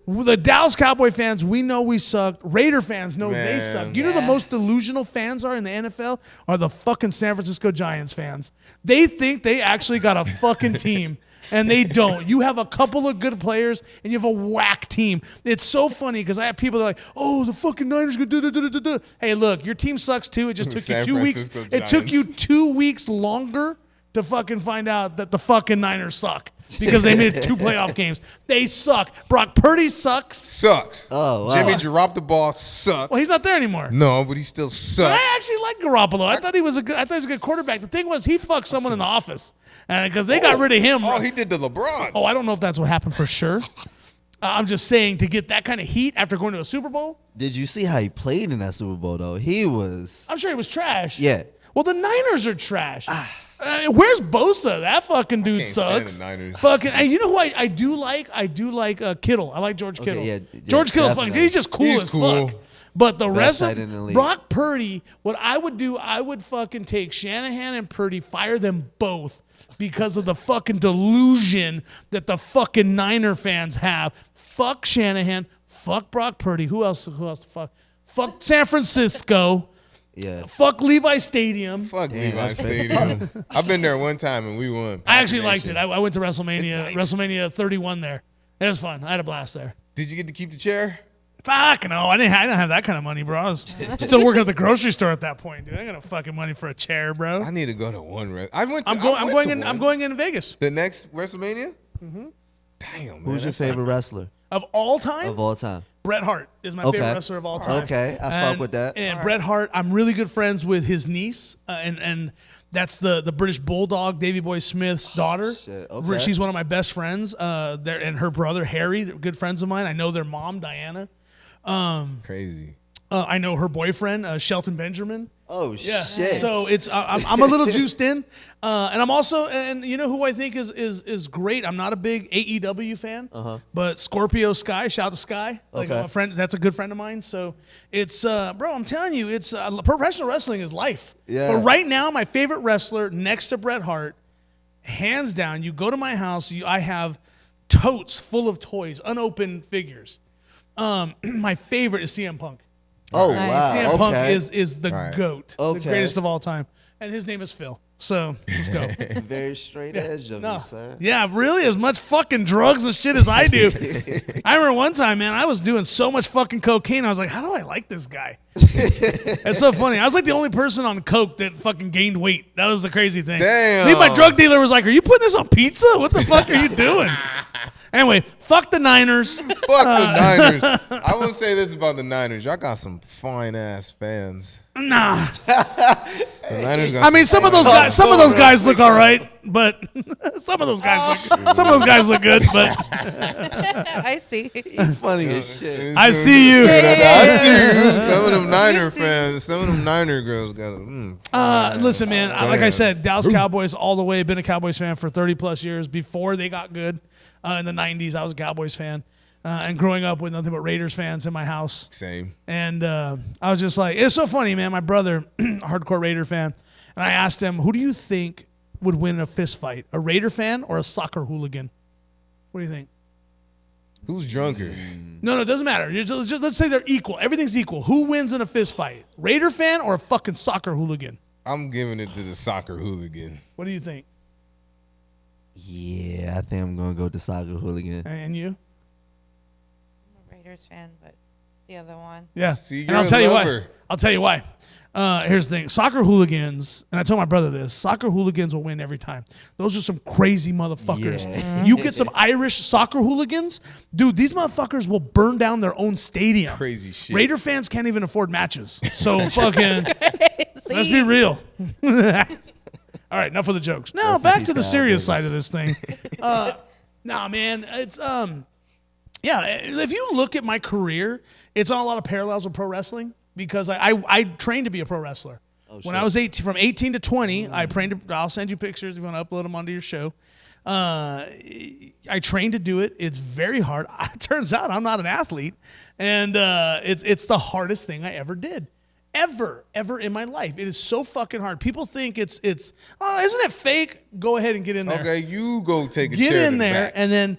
The Dallas Cowboy fans, we know we suck. Raider fans know they suck. You know the most delusional fans are in the NFL are the fucking San Francisco Giants fans. They think they actually got a fucking team. And they don't. You have a couple of good players, and you have a whack team. It's so funny because I have people that are like, oh, the fucking Niners go do. Hey, look, your team sucks too. It just took you 2 weeks. It took you 2 weeks longer to fucking find out that the fucking Niners suck because they made 2 playoff games. They suck. Brock Purdy sucks. Sucks. Oh, wow. Jimmy Garoppolo sucks. Well, he's not there anymore. No, but he still sucks. I actually like Garoppolo. I thought he was a good quarterback. The thing was, he fucked someone in the office because they got rid of him. Oh, he did the LeBron. Oh, I don't know if that's what happened for sure. I'm just saying, to get that kind of heat after going to a Super Bowl. Did you see how he played in that Super Bowl, though? He was... I'm sure he was trash. Yeah. Well, the Niners are trash. Where's Bosa? That fucking dude can't stand sucks. the Niners. Fucking, and you know who I do like? I do like Kittle. I like George Kittle. yeah, George Kittle's fucking. definitely. He's just cool He's as cool. fuck. But the rest tight end in the of league. Brock Purdy, what I would do, I would fucking take Shanahan and Purdy, fire them both because of the fucking delusion that the fucking Niner fans have. Fuck Shanahan. Fuck Brock Purdy. Who else to fuck? Fuck San Francisco. Yeah. Fuck Levi Stadium. Fuck Levi Stadium. I've been there one time and we won. I actually liked it. I went to WrestleMania, WrestleMania 31 there. It was fun. I had a blast there. Did you get to keep the chair? Fuck no, I didn't have that kind of money, bro. I was still working at the grocery store at that point, dude. I ain't got no fucking money for a chair, bro. I need to go to one. I'm going in Vegas. The next WrestleMania? Mm-hmm. Damn, man. Who's your favorite wrestler Of all time, of all time? Bret Hart is my Okay. favorite wrestler of all time. Okay, I fuck with that. And Bret Hart, I'm really good friends with his niece, and that's the British Bulldog, Davey Boy Smith's daughter. Shit, okay. She's one of my best friends. There and her brother Harry, they're good friends of mine. I know their mom Diana. Crazy. I know her boyfriend Shelton Benjamin. Oh, Yeah. shit. So it's I'm a little juiced in, and I'm also, and you know who I think is great. I'm not a big AEW fan, but Scorpio Sky, shout to Sky, like Okay. a friend. That's a good friend of mine. So it's bro, I'm telling you, it's professional wrestling is life. Yeah. But right now, my favorite wrestler next to Bret Hart, hands down. You go to my house, I have totes full of toys, unopened figures. My favorite is CM Punk. Oh, Nice. wow. CM Punk okay. is the Right. GOAT, the Okay. greatest of all time. And his name is Phil. So let's go. Very straight edge of you, sir. Yeah, really, as much fucking drugs and shit as I do. I remember one time, man, I was doing so much fucking cocaine. I was like, how do I like this guy? It's so funny. I was like the only person on coke that fucking gained weight. That was the crazy thing. Damn. I think my drug dealer was like, are you putting this on pizza? What the fuck are you doing? Anyway, fuck the Niners. Fuck the Niners. I will say this about the Niners. Y'all got some fine-ass fans. Nah. The Niners got I mean, some of those guys look all right, but some of those guys look good, but I see. Funny as shit. I see you. I see you. Some of them Niner fans, some of them Niner girls got Listen, man, like I fans. said, Dallas Cowboys all the way. Been a Cowboys fan for 30 plus years. Before they got good in the 90s, I was a Cowboys fan. And growing up with nothing but Raiders fans in my house. Same. And I was just like, it's so funny, man. My brother, a hardcore Raider fan, and I asked him, who do you think would win in a fist fight, a Raider fan or a soccer hooligan? What do you think? Who's drunker? No, it doesn't matter. Just let's say they're equal. Everything's equal. Who wins in a fist fight, Raider fan or a fucking soccer hooligan? I'm giving it to the soccer hooligan. What do you think? Yeah, I think I'm going to go to Soccer Hooligan. And you? I'm a Raiders fan, but the other one. Yeah. See, And you're I'll a tell you lover. why. I'll tell you why. Here's the thing. Soccer hooligans, and I told my brother this, soccer hooligans will win every time. Those are some crazy motherfuckers. Yeah. You get some Irish soccer hooligans, dude, these motherfuckers will burn down their own stadium. Crazy shit. Raider fans can't even afford matches. So fucking, let's be real. All right, enough of the jokes. Now, Rest in back peace to the to Al serious Davis. side of this thing. Nah, man, it's yeah. If you look at my career, it's on a lot of parallels with pro wrestling because I trained to be a pro wrestler. When I was 18, from 18 to 20, I trained. I'll send you pictures if you want to upload them onto your show. I trained to do it. It's very hard. It turns out I'm not an athlete, and it's the hardest thing I ever did. Ever in my life. It is so fucking hard. People think it's isn't it fake? Go ahead and get in there. Okay, you go take a Get chair in to the there, back. and then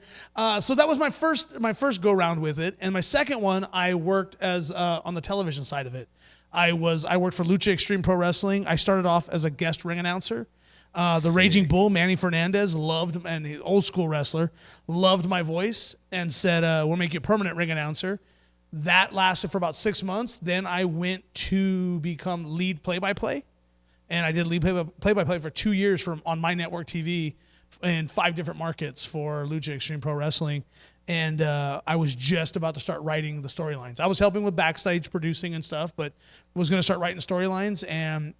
so that was my first go round with it, and my second one I worked as on the television side of it. I worked for Lucha Extreme Pro Wrestling. I started off as a guest ring announcer. The Raging Bull, Manny Fernandez, loved, and the old school wrestler, loved my voice and said, we'll make you a permanent ring announcer. That lasted for about 6 months. Then I went to become lead play-by-play. and I did lead play-by-play for 2 years on my network TV in 5 different markets for Lucha Extreme Pro Wrestling. And I was just about to start writing the storylines. I was helping with backstage producing and stuff, but was going to start writing storylines, and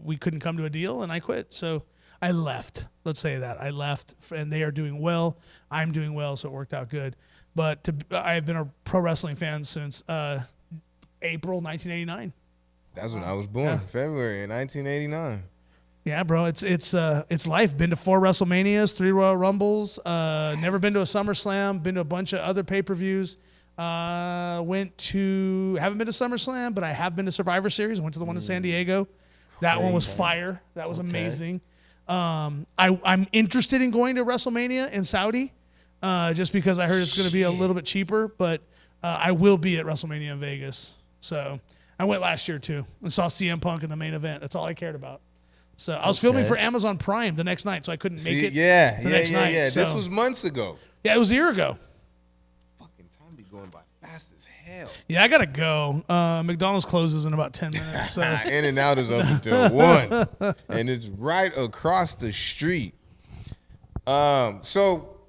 we couldn't come to a deal, and I quit. So I left. Let's say that. I left, and they are doing well. I'm doing well, so it worked out good. But I have been a pro wrestling fan since April 1989. That's when I was born, February 1989. Yeah, bro, it's life. Been to 4 WrestleManias, 3 Royal Rumbles. Never been to a SummerSlam. Been to a bunch of other pay-per-views. Haven't been to SummerSlam, but I have been to Survivor Series. Went to the one in San Diego. That one was fire. That was amazing. I'm interested in going to WrestleMania in Saudi, just because I heard it's going to be a little bit cheaper. But I will be at WrestleMania in Vegas. So I went last year too and saw CM Punk in the main event. That's all I cared about. So I was filming for Amazon Prime the next night, so I couldn't make it the next night. Yeah. So, this was months ago. Yeah, it was a year ago. Fucking time be going by fast as hell. Yeah, I got to go. McDonald's closes in about 10 minutes. So. In-N-Out is up until 1, and it's right across the street. So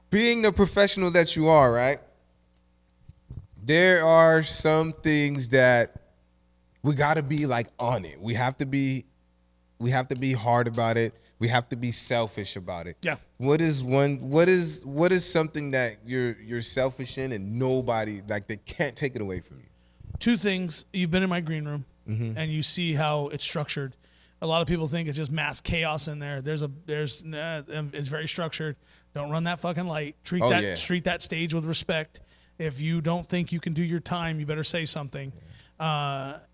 being the professional that you are, right, there are some things that we got to be like on it. We have to be hard about it. We have to be selfish about it. Yeah. What is something that you're selfish in and nobody, like, they can't take it away from you? 2 things. You've been in my green room and you see how it's structured. A lot of people think it's just mass chaos in there. It's very structured. Don't run that fucking light. Treat that stage with respect. If you don't think you can do your time, you better say something.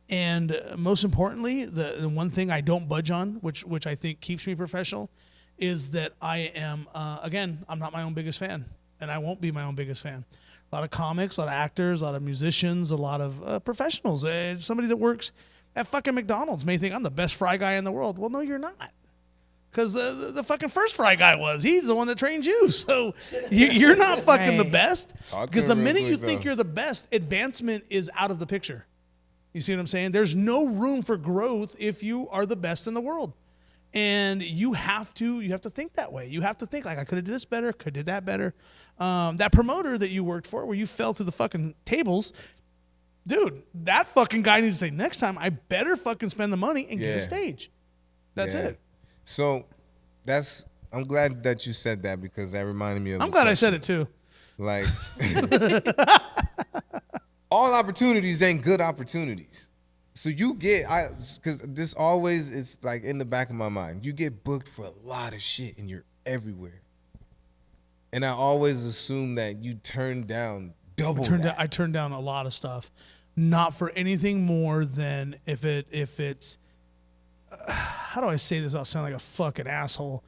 And most importantly, the one thing I don't budge on, which I think keeps me professional, is that I am, again, I'm not my own biggest fan, and I won't be my own biggest fan. A lot of comics, a lot of actors, a lot of musicians, a lot of professionals. Somebody that works at fucking McDonald's may think I'm the best fry guy in the world. Well, no, you're not. Because the fucking first fry guy was. He's the one that trained you. So you're not fucking the best. Because the minute you think you're the best, advancement is out of the picture. You see what I'm saying? There's no room for growth if you are the best in the world. And you have to think that way. You have to think like, I could have did this better, could have did that better. That promoter that you worked for where you fell through the fucking tables, dude, that fucking guy needs to say, next time I better fucking spend the money and get a stage. That's it. So I'm glad that you said that because that reminded me of I'm glad I said it too. Like all opportunities ain't good opportunities. So you get, because this always is like in the back of my mind. You get booked for a lot of shit and you're everywhere. And I always assume that you turn down double that. I turned down a lot of stuff, not for anything more than if it's. How do I say this? I'll sound like a fucking asshole.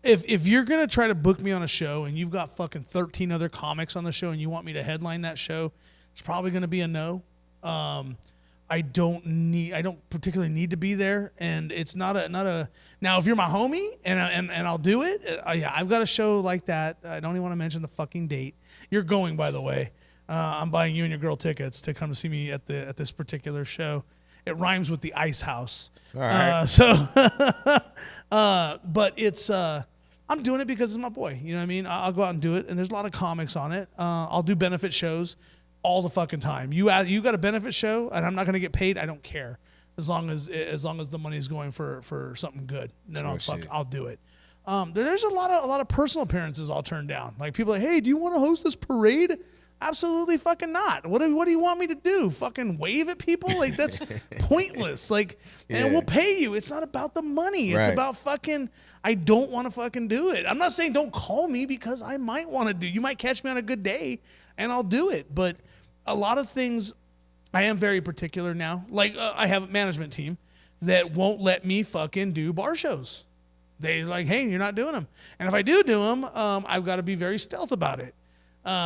If you're gonna try to book me on a show and you've got fucking 13 other comics on the show and you want me to headline that show, it's probably gonna be a no. I don't particularly need to be there, and it's not a. Now, if you're my homie and I'll do it, I've got a show like that. I don't even want to mention the fucking date. You're going, by the way. I'm buying you and your girl tickets to come to see me at this particular show. It rhymes with the Ice House. All right. But it's I'm doing it because it's my boy. You know what I mean? I'll go out and do it, and there's a lot of comics on it. I'll do benefit shows all the fucking time. You got a benefit show, and I'm not going to get paid. I don't care as long as the money is going for something good. Then I'll do it. There's a lot of personal appearances I'll turn down. Like people are like, hey, do you want to host this parade? Absolutely fucking not. What do you want me to do? Fucking wave at people? Like that's pointless. Like, and we'll pay you. It's not about the money. It's about fucking. I don't want to fucking do it. I'm not saying don't call me because I might want to do. You might catch me on a good day, and I'll do it. But a lot of things, I am very particular now. Like I have a management team that won't let me fucking do bar shows. They like, hey, you're not doing them. And if I do them, I've got to be very stealth about it.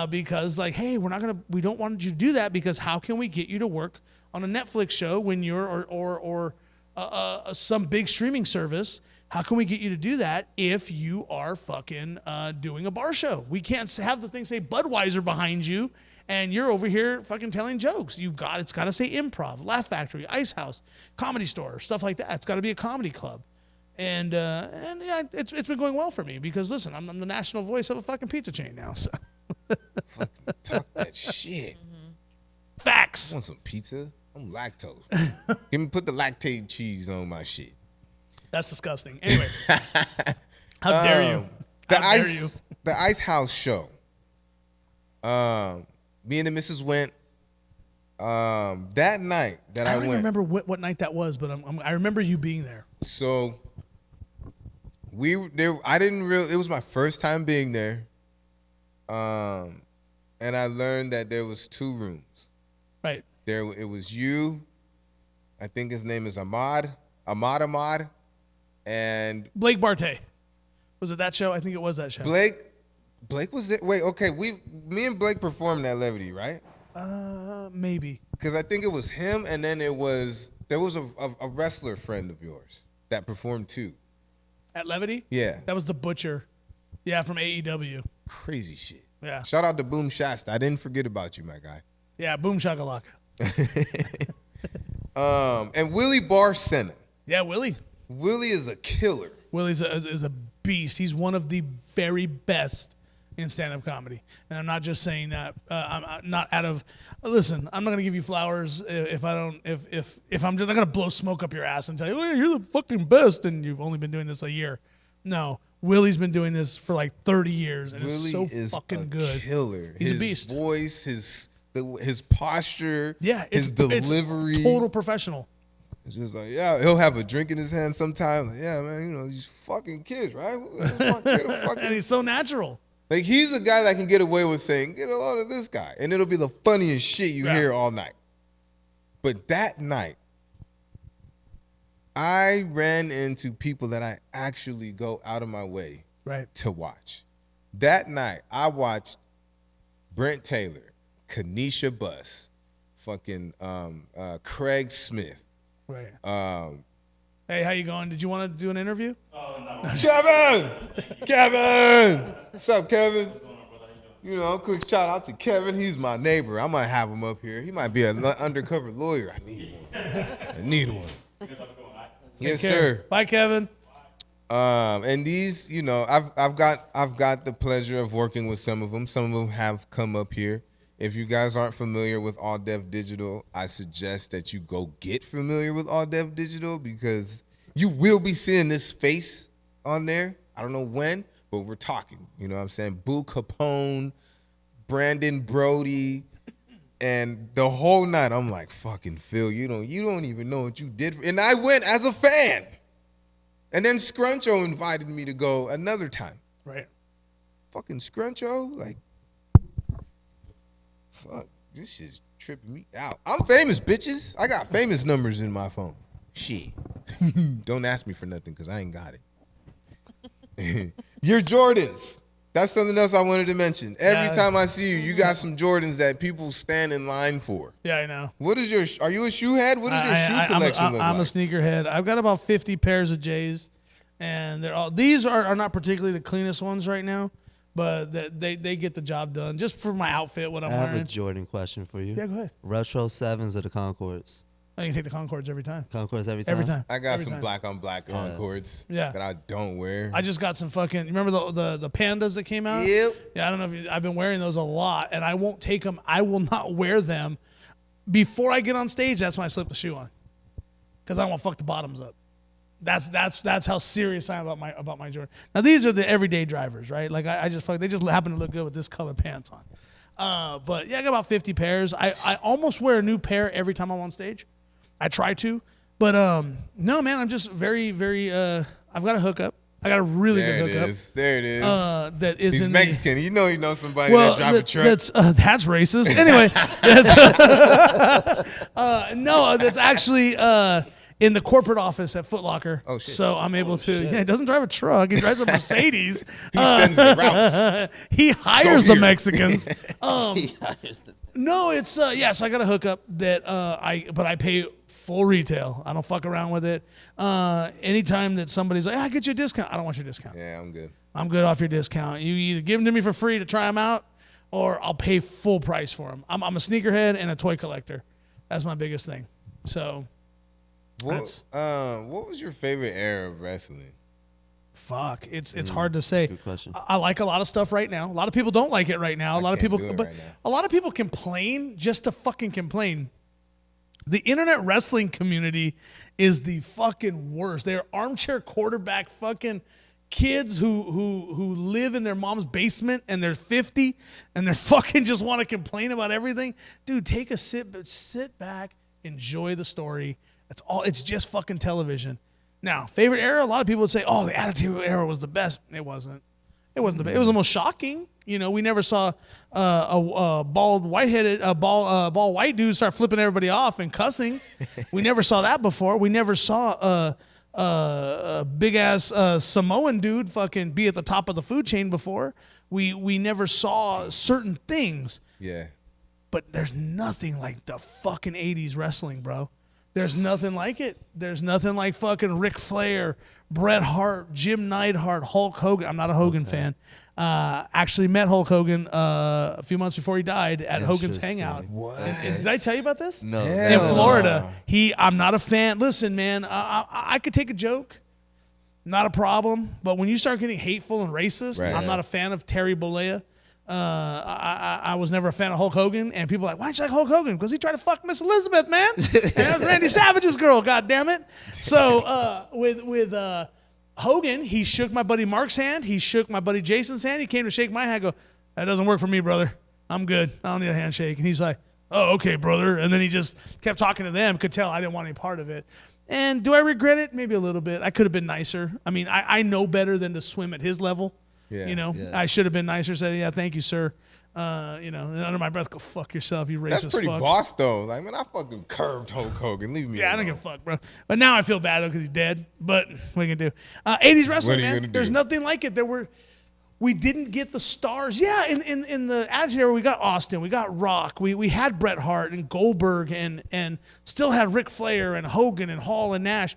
Because like, hey, we don't want you to do that because how can we get you to work on a Netflix show when you're or some big streaming service? How can we get you to do that if you are fucking doing a bar show? We can't have the thing say Budweiser behind you And you're over here fucking telling jokes. It's got to say Improv, Laugh Factory, Ice House, Comedy Store, stuff like that. It's got to be a comedy club. And yeah, it's been going well for me because, listen, I'm the national voice of a fucking pizza chain now. So. Fucking talk that shit. Facts. I want some pizza? I'm lactose. Put the lactate cheese on my shit. That's disgusting. Anyway, how dare you? The Ice House show. Me and the missus went. That night that I don't went. even remember what night that was, but I remember you being there. So I didn't really. It was my first time being there. And I learned that there was 2 rooms. Right. It was you. I think his name is Ahmad, and Blake Barté. Was it that show? I think it was that show. Blake was it? Wait, okay. Me and Blake performed at Levity, right? Maybe. Because I think it was him, and then there was a wrestler friend of yours that performed too. At Levity? Yeah. That was the Butcher. Yeah, from AEW. Crazy shit. Yeah. Shout out to Boom Shasta. I didn't forget about you, my guy. Yeah, Boom Shakalaka. And Willie Barcena. Yeah, Willie. Willie is a killer. Willie's is a beast. He's one of the very best in stand-up comedy, and I'm not just saying that. I'm not out of. Listen, I'm not gonna give you flowers if I'm just not gonna blow smoke up your ass and tell you, hey, you're the fucking best, and you've only been doing this a year. No, Willie's been doing this for like 30 years, and Willie it's so fucking good. Killer. He's his a beast. Voice, his posture, his delivery, it's total professional. It's just like, yeah, he'll have a drink in his hand sometimes. Like, yeah, man, you know, these fucking kids, right? And he's so natural. Like, he's a guy that can get away with saying, get a load of this guy. And it'll be the funniest shit you hear all night. But that night, I ran into people that I actually go out of my way to watch. That night, I watched Brent Taylor, Kanisha Buss, fucking Craig Smith. Right. Hey, how you going? Did you want to do an interview? Oh, no. Kevin! What's up, Kevin? You know, quick shout out to Kevin. He's my neighbor. I might have him up here. He might be an undercover lawyer. I need one. Yes, sir. Bye, Kevin. And these, you know, I've got the pleasure of working with some of them. Some of them have come up here. If you guys aren't familiar with All Dev Digital, I suggest that you go get familiar with All Dev Digital because you will be seeing this face on there. I don't know when, but we're talking. You know what I'm saying? Boo Capone, Brandon Brody, and the whole night I'm like, fucking Phil, you don't even know what you did. And I went as a fan. And then Scruncho invited me to go another time. Right. Fucking Scruncho, like, fuck, this shit's tripping me out. I'm famous, bitches. I got famous numbers in my phone. Shit. Don't ask me for nothing because I ain't got it. Your Jordans. That's something else I wanted to mention. Every time I see you, you got some Jordans that people stand in line for. Yeah, I know. What is are you a shoe head? What does your shoe collection look like? I'm a sneakerhead. I've got about 50 pairs of J's, and these are not particularly the cleanest ones right now, but they get the job done. Just for my outfit, what I'm wearing. I have a Jordan question for you. Yeah, go ahead. Retro 7s or the Concords? I can take the Concords every time. Concords every time? Every time. I got some black on black Concords that I don't wear. I just got some fucking, you remember the Pandas that came out? Yep. Yeah, I don't know I've been wearing those a lot, and I won't take them. I will not wear them before I get on stage. That's when I slip the shoe on, because I don't want to fuck the bottoms up. That's how serious I am about my Jordan. Now these are the everyday drivers, right? Like they just happen to look good with this color pants on. But yeah, I got about 50 pairs. I almost wear a new pair every time I'm on stage. I try to, but no, man, I'm just very, very. I've got a hookup. I got a really good hookup. There it is. That is He's Mexican. You know somebody that drive a truck. That's racist. Anyway, that's actually in the corporate office at Foot Locker. Oh shit! So I'm able to. Shit. Yeah, he doesn't drive a truck. He drives a Mercedes. He sends the routes. He hires the Mexicans. He hires them. No, it's so I got a hookup that I pay full retail. I don't fuck around with it. Anytime that somebody's like, I get you a discount. I don't want your discount. Yeah, I'm good. I'm good off your discount. You either give them to me for free to try them out, or I'll pay full price for them. I'm a sneakerhead and a toy collector. That's my biggest thing. So, what was your favorite era of wrestling? Fuck, it's hard to say. Good question. I like a lot of stuff right now. A lot of people don't like it right now. A lot of people complain just to fucking complain. The internet wrestling community is the fucking worst. They're armchair quarterback fucking kids who live in their mom's basement and they're 50 and they're fucking just want to complain about everything. Dude, take a sit back, enjoy the story. That's all. It's just fucking television. Now, favorite era, a lot of people would say, "Oh, the Attitude Era was the best." It wasn't. It wasn't the best. It was the most shocking. You know, we never saw a bald white dude start flipping everybody off and cussing. We never saw that before. We never saw a big ass Samoan dude fucking be at the top of the food chain before. We never saw certain things. Yeah. But there's nothing like the fucking 80s wrestling, bro. There's nothing like it. There's nothing like fucking Ric Flair, Bret Hart, Jim Neidhart, Hulk Hogan. I'm not a Hogan fan. Actually met Hulk Hogan a few months before he died at Hogan's Hangout. What? And did I tell you about this? No. In Florida. I'm not a fan. Listen, man, I could take a joke. Not a problem. But when you start getting hateful and racist, Right. I'm not a fan of Terry Bollea. I was never a fan of Hulk Hogan, and people are like, why don't you like Hulk Hogan? Because he tried to fuck Miss Elizabeth, man. And that was Randy Savage's girl, god damn it. So with Hogan, he shook my buddy Mark's hand. He shook my buddy Jason's hand. He came to shake my hand. I go, that doesn't work for me, brother. I'm good. I don't need a handshake. And he's like, oh, okay, brother. And then he just kept talking to them. Could tell I didn't want any part of it. And do I regret it? Maybe a little bit. I could have been nicer. I mean, I know better than to swim at his level. Yeah. You know, Yeah. I should have been nicer. Said, yeah, thank you, sir. You know, and under my breath, go fuck yourself, you racist fuck. That's pretty boss though. Like, man, I fucking curved Hulk Hogan. Leave me alone. I don't give a fuck, bro. But now I feel bad though because he's dead. But what are you gonna do? 80s wrestling, man. There's nothing like it. We didn't get the stars. Yeah, in the Attitude Era, we got Austin, we got Rock, we had Bret Hart and Goldberg, and still had Ric Flair and Hogan and Hall and Nash.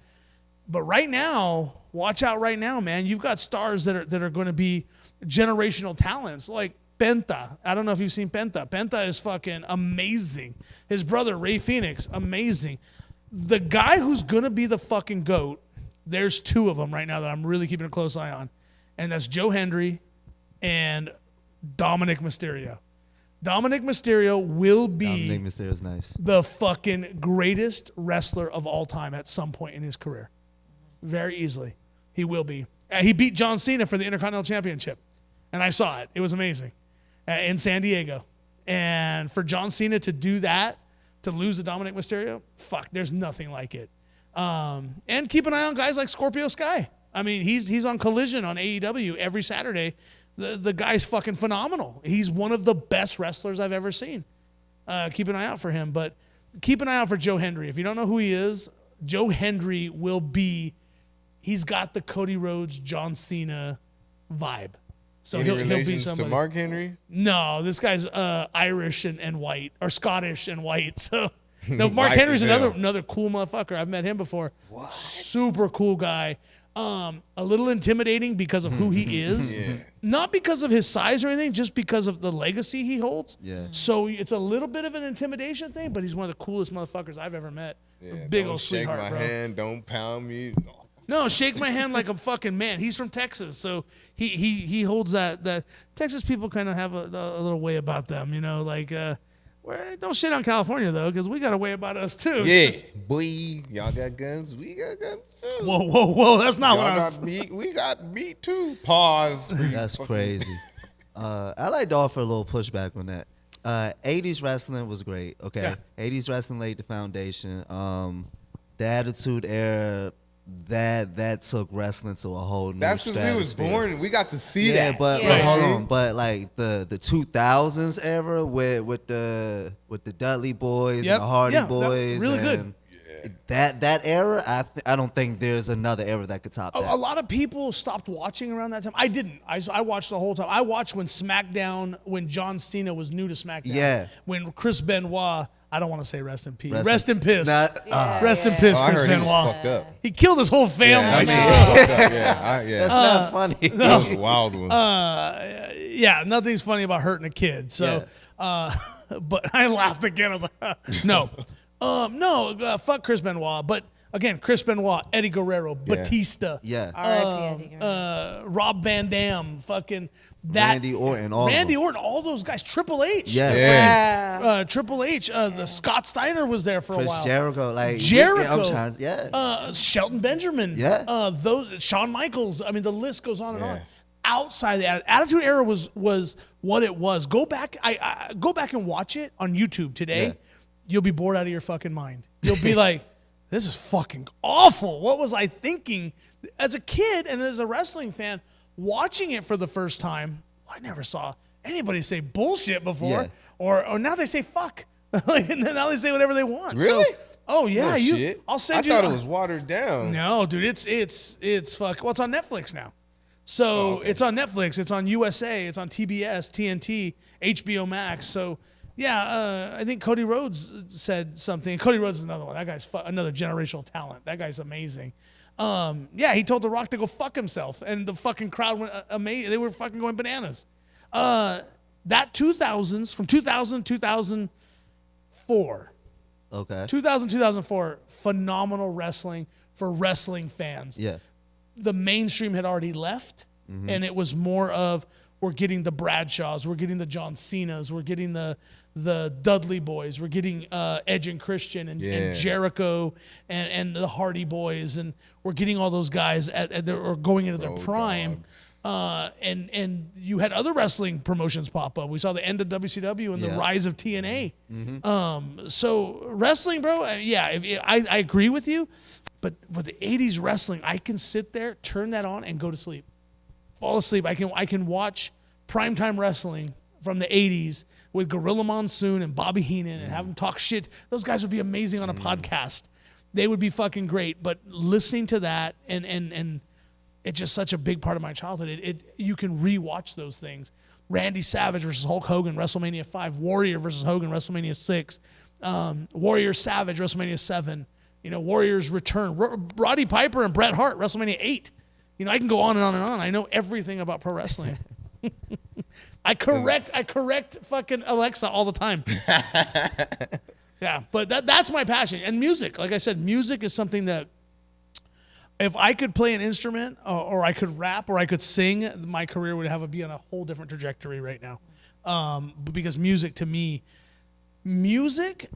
But right now, watch out right now, man. You've got stars that are going to be generational talents like Penta. I don't know if you've seen Penta. Penta is fucking amazing. His brother, Ray Phoenix, amazing. The guy who's going to be the fucking GOAT, there's two of them right now that I'm really keeping a close eye on, and that's Joe Hendry and Dominic Mysterio. Dominic Mysterio will be Dominic Mysterio's nice. the fucking greatest wrestler of all time at some point in his career. Very easily. He will be. He beat John Cena for the Intercontinental Championship. And I saw it. It was amazing. In San Diego. And for John Cena to do that, to lose to Dominic Mysterio, fuck, there's nothing like it. And keep an eye on guys like Scorpio Sky. I mean, he's on Collision on AEW every Saturday. The guy's fucking phenomenal. He's one of the best wrestlers I've ever seen. Keep an eye out for him. But keep an eye out for Joe Hendry. If you don't know who he is, Joe Hendry will be... He's got the Cody Rhodes, John Cena vibe. So Any he'll be relations somebody. to Mark Henry? No, this guy's Irish and white, or Scottish and white. So no, Mark White Henry's as hell. another cool motherfucker. I've met him before. What? Super cool guy. A little intimidating because of who he is. Yeah. Not because of his size or anything, just because of the legacy he holds. Yeah. So it's a little bit of an intimidation thing, but he's one of the coolest motherfuckers I've ever met. Yeah, A big don't old shake sweetheart, my bro. hand. Don't pound me. No, shake my hand like a fucking man. He's from Texas, so he holds that Texas people kind of have a little way about them, you know, like don't shit on California though, because we got a way about us too. Yeah, boy, y'all got guns. We got guns too. Whoa, that's not what Y'all I was. got meat. We got meat too. Pause. That's crazy. I like to offer a little pushback on that. 80s wrestling was great. Okay, Yeah. 80s wrestling laid the foundation. The Attitude Era that took wrestling to a whole new That's because we was stratosphere. born. We got to see Yeah, that. but Yeah. hold on. But like the 2000s era with the Dudley Boys Yep. and the Hardy Yeah, that- Boys, really good. and that era, I don't think there's another era that could top that. A lot of people stopped watching around that time. I didn't. I watched the whole time. I watched when John Cena was new to SmackDown. Yeah. When Chris Benoit I don't want to say rest in peace. Rest in piss. Yeah, Rest in piss, Oh, I Chris heard he was Benoit. fucked up. He killed his whole family. Yeah, he was fucked up. Yeah. That's not funny. That was a wild one. Yeah, nothing's funny about hurting a kid. So, but I laughed again. I was like, no. Fuck Chris Benoit. But again, Chris Benoit, Eddie Guerrero, Batista, R.I.P. Eddie Guerrero. Rob Van Dam, fucking that. Randy Orton, all those guys. Triple H. Triple H. The Scott Steiner was there for a while. Jericho, Shelton Benjamin. Those Shawn Michaels. I mean, the list goes on and on. Outside the Attitude Era was what it was. Go back. I go back and watch it on YouTube today. Yeah. You'll be bored out of your fucking mind. You'll be like, this is fucking awful. What was I thinking as a kid and as a wrestling fan watching it for the first time? I never saw anybody say bullshit before, or now they say fuck, and then now they say whatever they want. Really? So, oh yeah, shit. I'll send you. I thought it was watered down. No, dude, it's fuck. Well, it's on Netflix now. So it's on Netflix. It's on USA. It's on TBS, TNT, HBO Max. So. Yeah, I think Cody Rhodes said something. Cody Rhodes is another one. That guy's another generational talent. That guy's amazing. He told The Rock to go fuck himself, and the fucking crowd went amazing. They were fucking going bananas. That 2000s, from 2000 to 2004. Okay. 2000, 2004, phenomenal wrestling for wrestling fans. Yeah. The mainstream had already left, and it was more of, we're getting the Bradshaws, we're getting the John Cenas, we're getting the Dudley Boys, we're getting Edge and Christian and Jericho and the Hardy Boys, and we're getting all those guys or going into their prime. And you had other wrestling promotions pop up. We saw the end of WCW and the rise of TNA. So wrestling, bro, I agree with you, but for the 80s wrestling, I can sit there, turn that on, and go to sleep. Fall asleep. I can watch primetime wrestling from the 80s with Gorilla Monsoon and Bobby Heenan and have them talk shit. Those guys would be amazing on a podcast. They would be fucking great. But listening to that and it's just such a big part of my childhood. You can rewatch those things. Randy Savage versus Hulk Hogan, WrestleMania 5. Warrior versus Hogan, WrestleMania 6. Warrior Savage, WrestleMania 7. Warrior's Return. Roddy Piper and Bret Hart, WrestleMania 8. I can go on and on and on. I know everything about pro wrestling. I correct fucking Alexa all the time. Yeah, but that's my passion. And music, like I said, music is something that if I could play an instrument or I could rap or I could sing, my career would be on a whole different trajectory right now. Because music to me, music's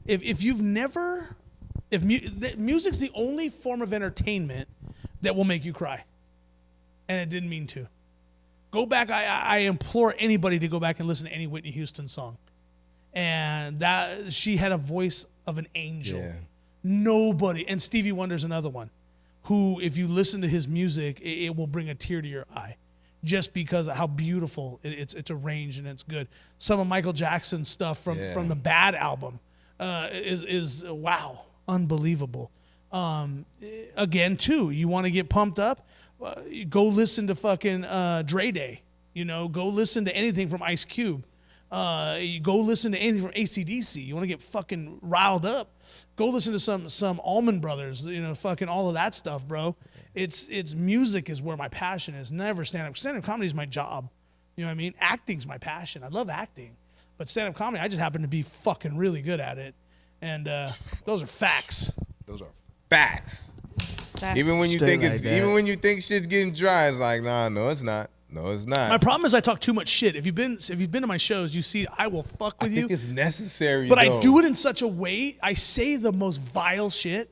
the only form of entertainment that will make you cry. And it didn't mean to. Go back. I implore anybody to go back and listen to any Whitney Houston song. And that she had a voice of an angel. Yeah. Nobody. And Stevie Wonder's another one who, if you listen to his music, it will bring a tear to your eye just because of how beautiful it's arranged and it's good. Some of Michael Jackson's stuff from the Bad album is wow, unbelievable. Again, too, you want to get pumped up? Go listen to fucking Dre Day. Go listen to anything from Ice Cube. You go listen to anything from AC/DC. You want to get fucking riled up? Go listen to some Allman Brothers. Fucking all of that stuff, bro. It's music is where my passion is. Never stand-up. Stand-up comedy is my job. You know what I mean? Acting's my passion. I love acting, but stand-up comedy, I just happen to be fucking really good at it. And those are facts. Those are facts. Even when you think even when you think shit's getting dry, it's like, nah, no, it's not. No, it's not. My problem is I talk too much shit. If you've been to my shows, you see I will fuck with you. I think it's necessary, but I do it in such a way. I say the most vile shit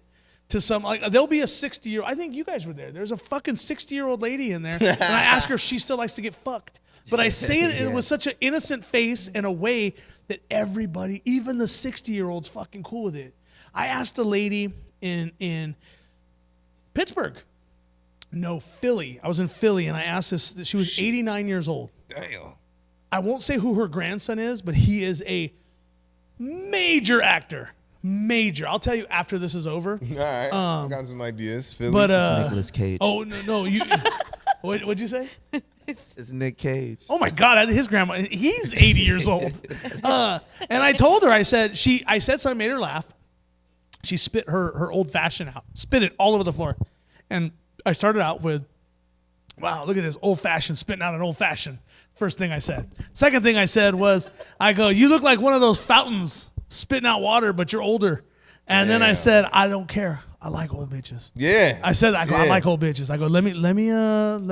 to some. Like there'll be a 60-year. I think you guys were there. There's a fucking 60-year-old lady in there, and I ask her if she still likes to get fucked. But I say it with such an innocent face and a way that everybody, even the 60-year-olds, fucking cool with it. I asked a lady in Pittsburgh. No, Philly. I was in Philly, and I asked this. She was 89 years old. Damn. I won't say who her grandson is, but he is a major actor. Major. I'll tell you after this is over. All right. I got some ideas. Philly. But Nicolas Cage. Oh no! You. What'd you say? It's Nick Cage. Oh my God, his grandma, he's 80 years old. And I told her, I said something made her laugh. She spit her old fashioned out, spit it all over the floor. And I started out with, wow, look at this old fashioned, spitting out an old fashioned. First thing I said. Second thing I said was, I go, you look like one of those fountains spitting out water, but you're older. And then I said, I don't care. I like old bitches. Yeah. I said, I like old bitches. I go, let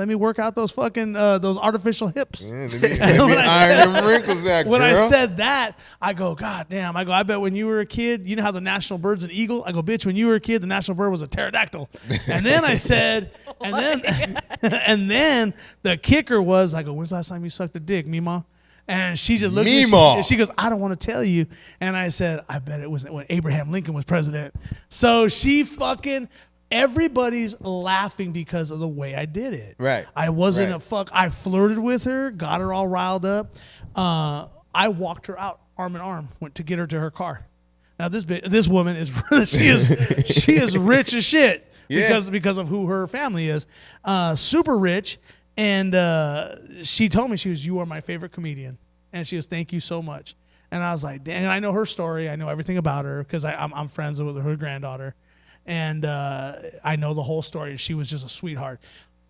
me work out those fucking those artificial hips. Yeah, let me iron them wrinkles out, When girl. I said that, I go, God damn. I go, I bet when you were a kid, you know how the national bird's an eagle? I go, bitch, when you were a kid, the national bird was a pterodactyl. And then I said, and then the kicker was, I go, when's the last time you sucked a dick, Mima? And she just looked at me. She goes, I don't want to tell you. And I said, I bet it was when Abraham Lincoln was president. So she fucking, everybody's laughing because of the way I did it. Right. I wasn't a fuck. I flirted with her, got her all riled up. I walked her out arm in arm, went to get her to her car. Now this woman is she is rich as shit because of who her family is. Super rich. And she told me, she was, you are my favorite comedian. And she was, thank you so much. And I was like, dang, I know her story. I know everything about her because I'm friends with her granddaughter. And I know the whole story. She was just a sweetheart.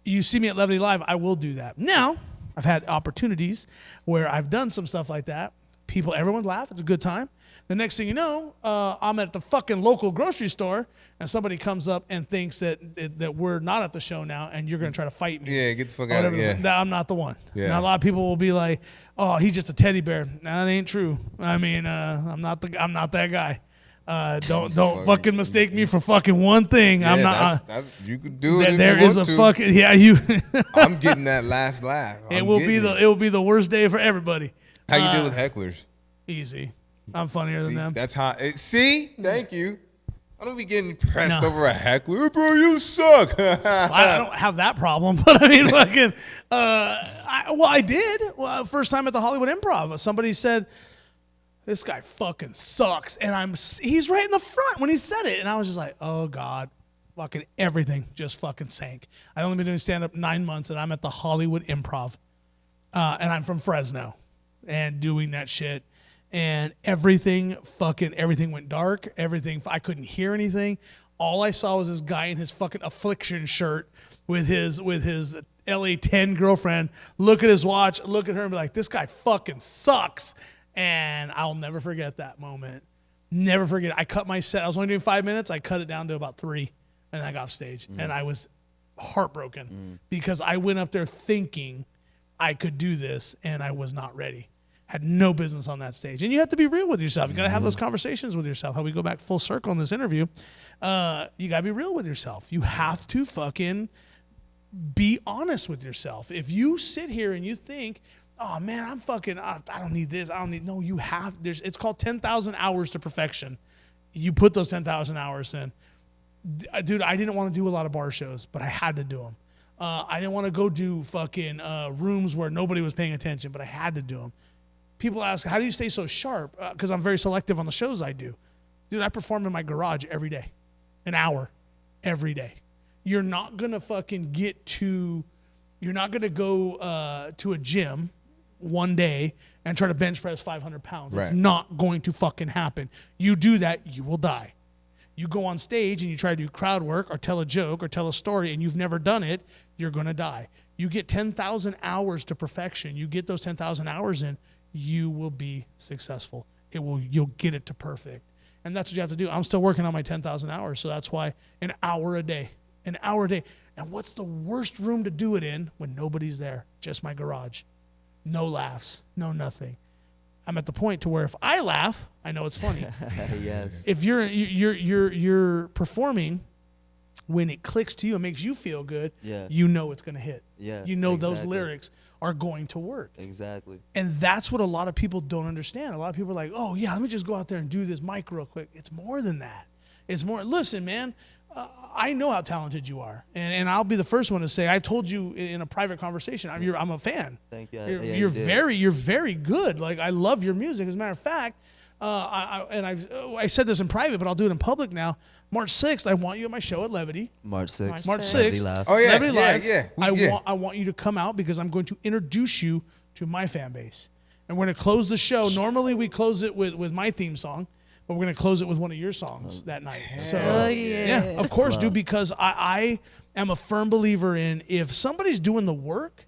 You see me at Levity Live, I will do that. Now, I've had opportunities where I've done some stuff like that. Everyone laugh. It's a good time. The next thing you know, I'm at the fucking local grocery store, and somebody comes up and thinks that we're not at the show now, and you're going to try to fight me. Yeah, get the fuck out of here. I'm not the one. Yeah. Now, a lot of people will be like, oh, he's just a teddy bear. Nah, that ain't true. I mean, I'm not that guy. Don't fucking mistake me for fucking one thing. Yeah, I'm not. You could do it. There if you is want a to. fucking you. I'm getting that last laugh. It will be the worst day for everybody. How you deal with hecklers? Easy. I'm funnier than them. That's how. Thank you. I don't be getting pressed over a heckler, bro. You suck. I don't have that problem, but I mean, fucking. I did. Well, first time at the Hollywood Improv, somebody said, "This guy fucking sucks," and he's right in the front when he said it, and I was just like, "Oh God." Fucking everything just fucking sank. I've only been doing stand-up 9 months, and I'm at the Hollywood Improv, and I'm from Fresno, and doing that shit. And everything went dark. I couldn't hear anything. All I saw was this guy in his fucking Affliction shirt with his LA 10 girlfriend look at his watch, look at her and be like, this guy fucking sucks. And I'll never forget that moment. Never forget. I cut my set. I was only doing 5 minutes. I cut it down to about 3 and I got off stage. And I was heartbroken because I went up there thinking I could do this and I was not ready. Had no business on that stage. And you have to be real with yourself. You got to have those conversations with yourself. How we go back full circle in this interview. You got to be real with yourself. You have to fucking be honest with yourself. If you sit here and you think, oh man, I don't need this. No, you have, it's called 10,000 hours to perfection. You put those 10,000 hours in. Dude, I didn't want to do a lot of bar shows, but I had to do them. I didn't want to go do fucking rooms where nobody was paying attention, but I had to do them. People ask, how do you stay so sharp? Because I'm very selective on the shows I do. Dude, I perform in my garage every day. An hour. Every day. You're not going to fucking you're not going to go to a gym one day and try to bench press 500 pounds. Right. It's not going to fucking happen. You do that, you will die. You go on stage and you try to do crowd work or tell a joke or tell a story and you've never done it, you're going to die. You get 10,000 hours to perfection. You get those 10,000 hours in, you will be successful. You'll get it to perfect. And that's what you have to do. I'm still working on my 10,000 hours, so that's why an hour a day. And what's the worst room to do it in when nobody's there? Just my garage. No laughs, no nothing. I'm at the point to where if I laugh, I know it's funny. Yes. If you're performing, when it clicks to you and makes you feel good, you know it's going to hit. Yeah, you know those lyrics are going to work. Exactly. And that's what a lot of people don't understand. A lot of people are like, oh, yeah, let me just go out there and do this mic real quick. It's more than that. It's more. Listen, man, I know how talented you are. And I'll be the first one to say, I told you in a private conversation, I'm a fan. Thank you. You're very good. Like, I love your music. As a matter of fact, I said this in private, but I'll do it in public now. March 6th, I want you at my show at Levity. March 6th. March 6th. Live. Oh, yeah. Levity Live. Yeah. I want you to come out because I'm going to introduce you to my fan base. And we're going to close the show. Normally, we close it with my theme song, but we're going to close it with one of your songs that night. So, yeah, of course, dude, because I am a firm believer in if somebody's doing the work,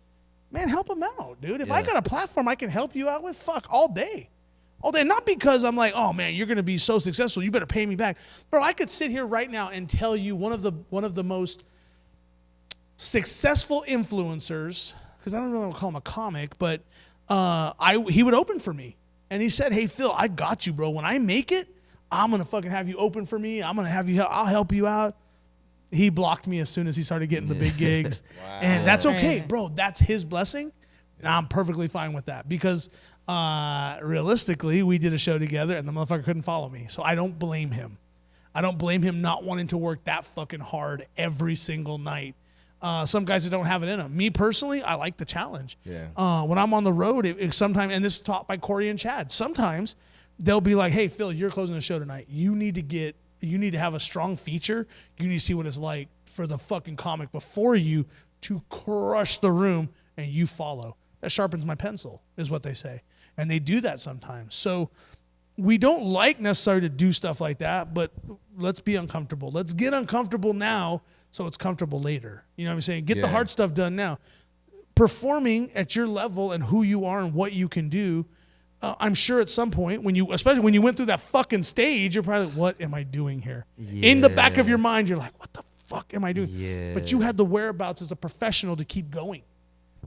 man, help them out, dude. If I got a platform I can help you out with, fuck, all day. All day. Not because I'm like, oh, man, you're going to be so successful, you better pay me back. Bro, I could sit here right now and tell you one of the most successful influencers, because I don't really want to call him a comic, but he would open for me. And he said, hey, Phil, I got you, bro. When I make it, I'm going to fucking have you open for me. I'm going to have you, I'll help you out. He blocked me as soon as he started getting the big gigs. Wow. And that's okay, bro. That's his blessing. And I'm perfectly fine with that because realistically, we did a show together and the motherfucker couldn't follow me. So I don't blame him. I don't blame him not wanting to work that fucking hard every single night. Some guys that don't have it in them. Me personally, I like the challenge. Yeah. When I'm on the road, it sometimes, and this is taught by Corey and Chad, sometimes they'll be like, hey, Phil, you're closing the show tonight. You need to have a strong feature. You need to see what it's like for the fucking comic before you to crush the room and you follow. That sharpens my pencil, is what they say. And they do that sometimes. So we don't like necessarily to do stuff like that, but let's be uncomfortable. Let's get uncomfortable now so it's comfortable later. You know what I'm saying? Get the hard stuff done now. Performing at your level and who you are and what you can do, I'm sure at some point, especially when you went through that fucking stage, you're probably like, what am I doing here? Yeah. In the back of your mind, you're like, what the fuck am I doing? Yeah. But you had the whereabouts as a professional to keep going.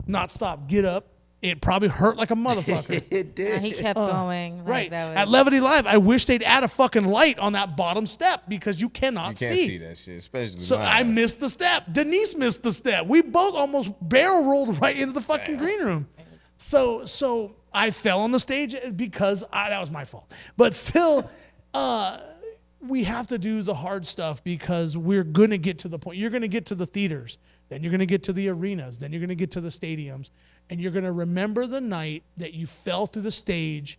Not stop, get up. It probably hurt like a motherfucker. It did. Yeah, he kept going. Right. At Levity Live, I wish they'd add a fucking light on that bottom step because you cannot see. You can't see that shit, especially So I missed the step. Denise missed the step. We both almost barrel rolled right into the fucking green room. So I fell on the stage because that was my fault. But still, we have to do the hard stuff because we're going to get to the point. You're going to get to the theaters. Then you're going to get to the arenas. Then you're going to get to the stadiums. And you're going to remember the night that you fell through the stage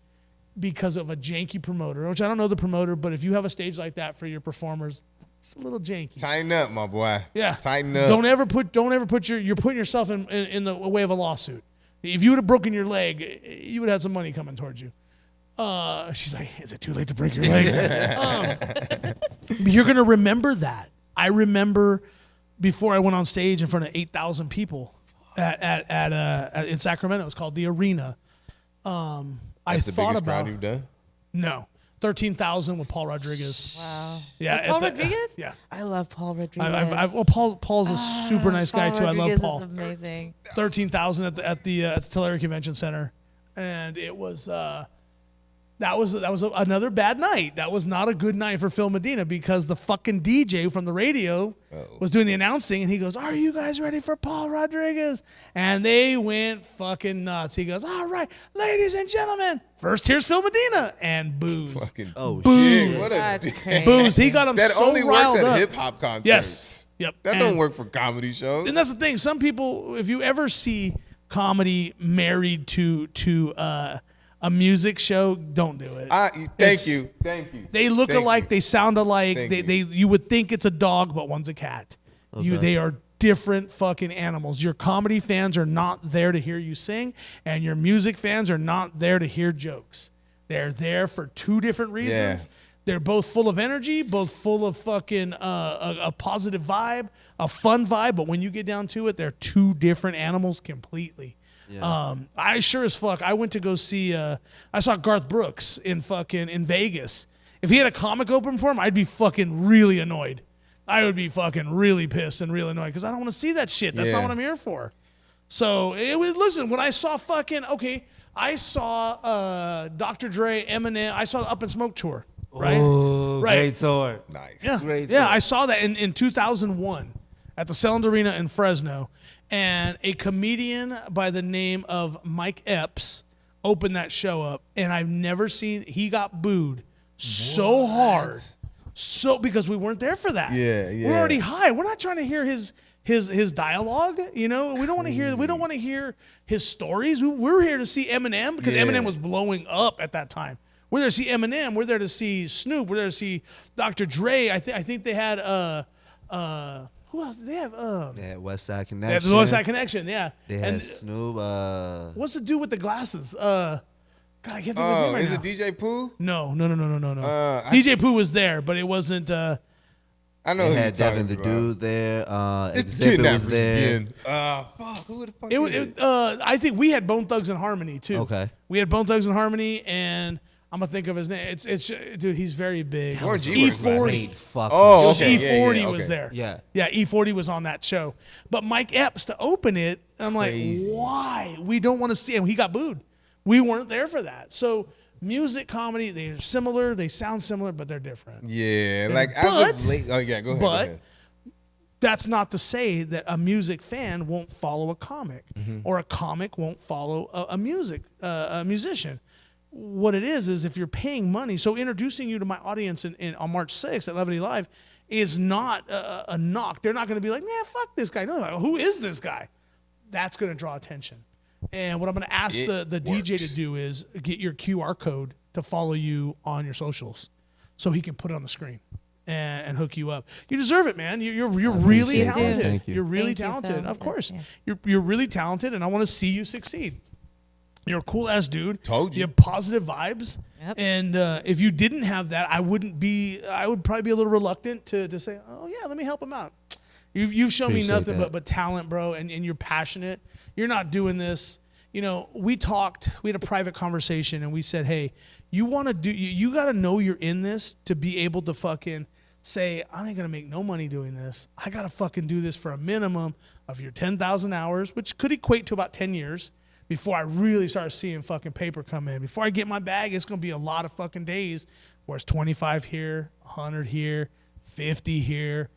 because of a janky promoter, which I don't know the promoter, but if you have a stage like that for your performers, it's a little janky. Tighten up, my boy. Yeah. Tighten up. Don't ever put you're putting yourself in the way of a lawsuit. If you would have broken your leg, you would have had some money coming towards you. She's like, is it too late to break your leg? But you're going to remember that. I remember before I went on stage in front of 8,000 people in Sacramento. It's called the Arena. That's the biggest crowd you've done? No. 13,000 with Paul Rodriguez. Wow. Yeah. Paul Rodriguez? Yeah. I love Paul Rodriguez. Paul's a super nice guy too. Rodriguez I love Paul. Is amazing. 13,000 at the Tulare Convention Center, and it was that was another bad night. That was not a good night for Phil Medina because the fucking DJ from the radio was doing the announcing, and he goes, "Are you guys ready for Paul Rodriguez?" And they went fucking nuts. He goes, "All right, ladies and gentlemen, first here's Phil Medina," and booze. Fucking booze. Shit, what That's crazy. Booze. He got him that so only riled works at up. hip hop concerts. Yes. Yep. That don't work for comedy shows. And that's the thing. Some people, if you ever see comedy married to a music show, don't do it. Thank you. They look alike. They sound alike. You would think it's a dog, but one's a cat. Okay. They are different fucking animals. Your comedy fans are not there to hear you sing, and your music fans are not there to hear jokes. They're there for two different reasons. Yeah. They're both full of energy, both full of fucking a positive vibe, a fun vibe. But when you get down to it, they're two different animals completely. Yeah. I sure as fuck. I went to go see. I saw Garth Brooks in Vegas. If he had a comic open for him, I'd be fucking really annoyed. I would be fucking really pissed and really annoyed because I don't want to see that shit. That's not what I'm here for. So listen. When I saw I saw Dr. Dre, Eminem. I saw the Up in Smoke tour. Right. Oh, right. Great tour. Nice. Yeah. Great tour. tour. I saw that in 2001 at the Celland Arena in Fresno. And a comedian by the name of Mike Epps opened that show up, and I've never seen. He got booed so hard, because we weren't there for that. Yeah. We're already high. We're not trying to hear his dialogue. You know, we don't want to hear. We don't want to hear his stories. We're here to see Eminem because Eminem was blowing up at that time. We're there to see Eminem. We're there to see Snoop. We're there to see Dr. Dre. I think they had who else? They have West Side Connection. Yeah, the West Side Connection. Yeah. They had Snoop. What's the dude with the glasses? God, I can't think of his name right is now. it DJ Pooh? No. DJ Pooh was there, but it wasn't. I know they who had Devin the about. Dude there. It's the Exhibit was Kidnappers there. again. Fuck, who the fuck is it? I think we had Bone Thugs and Harmony too. Okay. We had Bone Thugs and Harmony, and I'm gonna think of his name. It's dude. He's very big. E40. Oh, okay. E40 was there. Yeah. Yeah, E40 was on that show. But Mike Epps to open it, I'm Crazy. like, why? We don't want to see him. He got booed. We weren't there for that. So music, comedy, they're similar. They sound similar, but they're different. Yeah, like as of late. Oh yeah, go ahead. But that's not to say that a music fan won't follow a comic, or a comic won't follow a musician. What it is if you're paying money. So introducing you to my audience on March 6th at Levity Live is not a knock. They're not going to be like, man, fuck this guy. No, like, who is this guy? That's going to draw attention. And what I'm going to ask the DJ to do is get your QR code to follow you on your socials, so he can put it on the screen and hook you up. You deserve it, man. You're really talented. Thank you. You're really Thank you, talented. Phil. Of course, Yeah. you're really talented, and I want to see you succeed. You're a cool ass dude. Told you. You have positive vibes. Yep. And if you didn't have that, I would probably be a little reluctant to say, oh yeah, let me help him out. You've shown me Appreciate nothing that. but talent, bro, and you're passionate. You're not doing this. You know, we had a private conversation, and we said, hey, you got to know you're in this to be able to fucking say, I ain't going to make no money doing this. I got to fucking do this for a minimum of your 10,000 hours, which could equate to about 10 years before I really start seeing fucking paper come in. Before I get my bag, it's going to be a lot of fucking days where it's 25 here, 100 here, 50 here.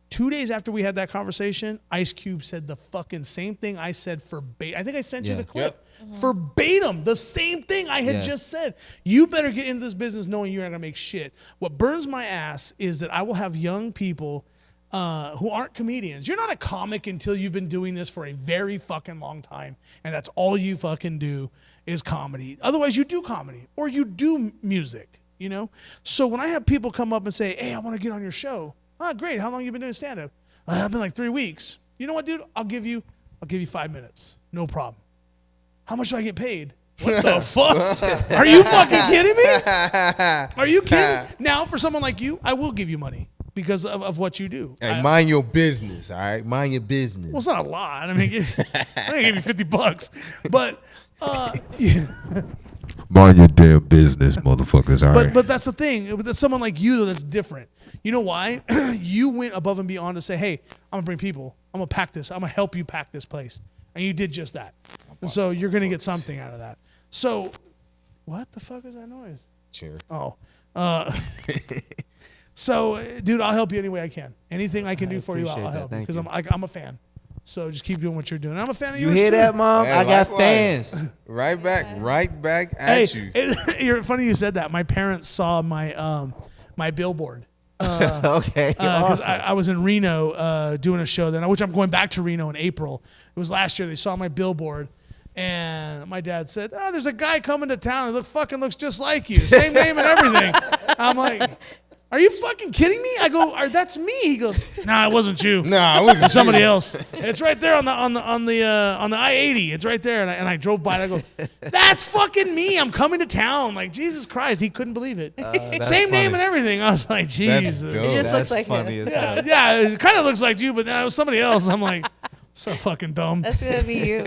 2 days after we had that conversation, Ice Cube said the fucking same thing I said verbatim. I think I sent you the clip. Verbatim, the same thing I had just said. You better get into this business knowing you're not going to make shit. What burns my ass is that I will have young people who aren't comedians. You're not a comic until you've been doing this for a very fucking long time, and that's all you fucking do is comedy. Otherwise, you do comedy or you do music, you know? So when I have people come up and say, hey, I want to get on your show. Oh, great. How long you been doing stand-up? I've been like 3 weeks. You know what, dude? I'll give you 5 minutes. No problem. How much do I get paid? What the fuck? Are you fucking kidding me? Are you kidding? Now, for someone like you, I will give you money because of what you do. Hey, mind your business, all right? Mind your business. Well, it's not a lot. I mean, I give you $50, but Mind your damn business, motherfuckers. All right. but that's the thing. With someone like you, though, that's different. You know why? You went above and beyond to say, hey, I'm gonna bring people. I'm gonna pack this. I'm gonna help you pack this place, and you did just that. And so you're gonna get something out of that. So, what the fuck is that noise? Chair. Oh. So, dude, I'll help you any way I can. Anything I can do for you, I'll appreciate that. help you Thank because you. I'm a fan. So just keep doing what you're doing. I'm a fan of You yours hear too. that, Mom? Yeah, I got likewise. fans. Right back at you. You're funny you said that. My parents saw my my billboard. Okay, 'Cause awesome. I was in Reno doing a show then, which I'm going back to Reno in April. It was last year. They saw my billboard, and my dad said, "Oh, there's a guy coming to town. He fucking looks just like you. Same name and everything." I'm like, "Are you fucking kidding me?" I go, "That's me." He goes, "Nah, it wasn't you. Nah, it wasn't It's somebody else. It's right there on the I-80. It's right there." And I drove by and I go, "That's fucking me. I'm coming to town." Like, Jesus Christ, he couldn't believe it. Same name and everything. I was like, Jesus. dope. It just That's looks like funny him. as hell. Yeah, it kind of looks like you, but no, it was somebody else. I'm like, so fucking dumb. That's gonna be you.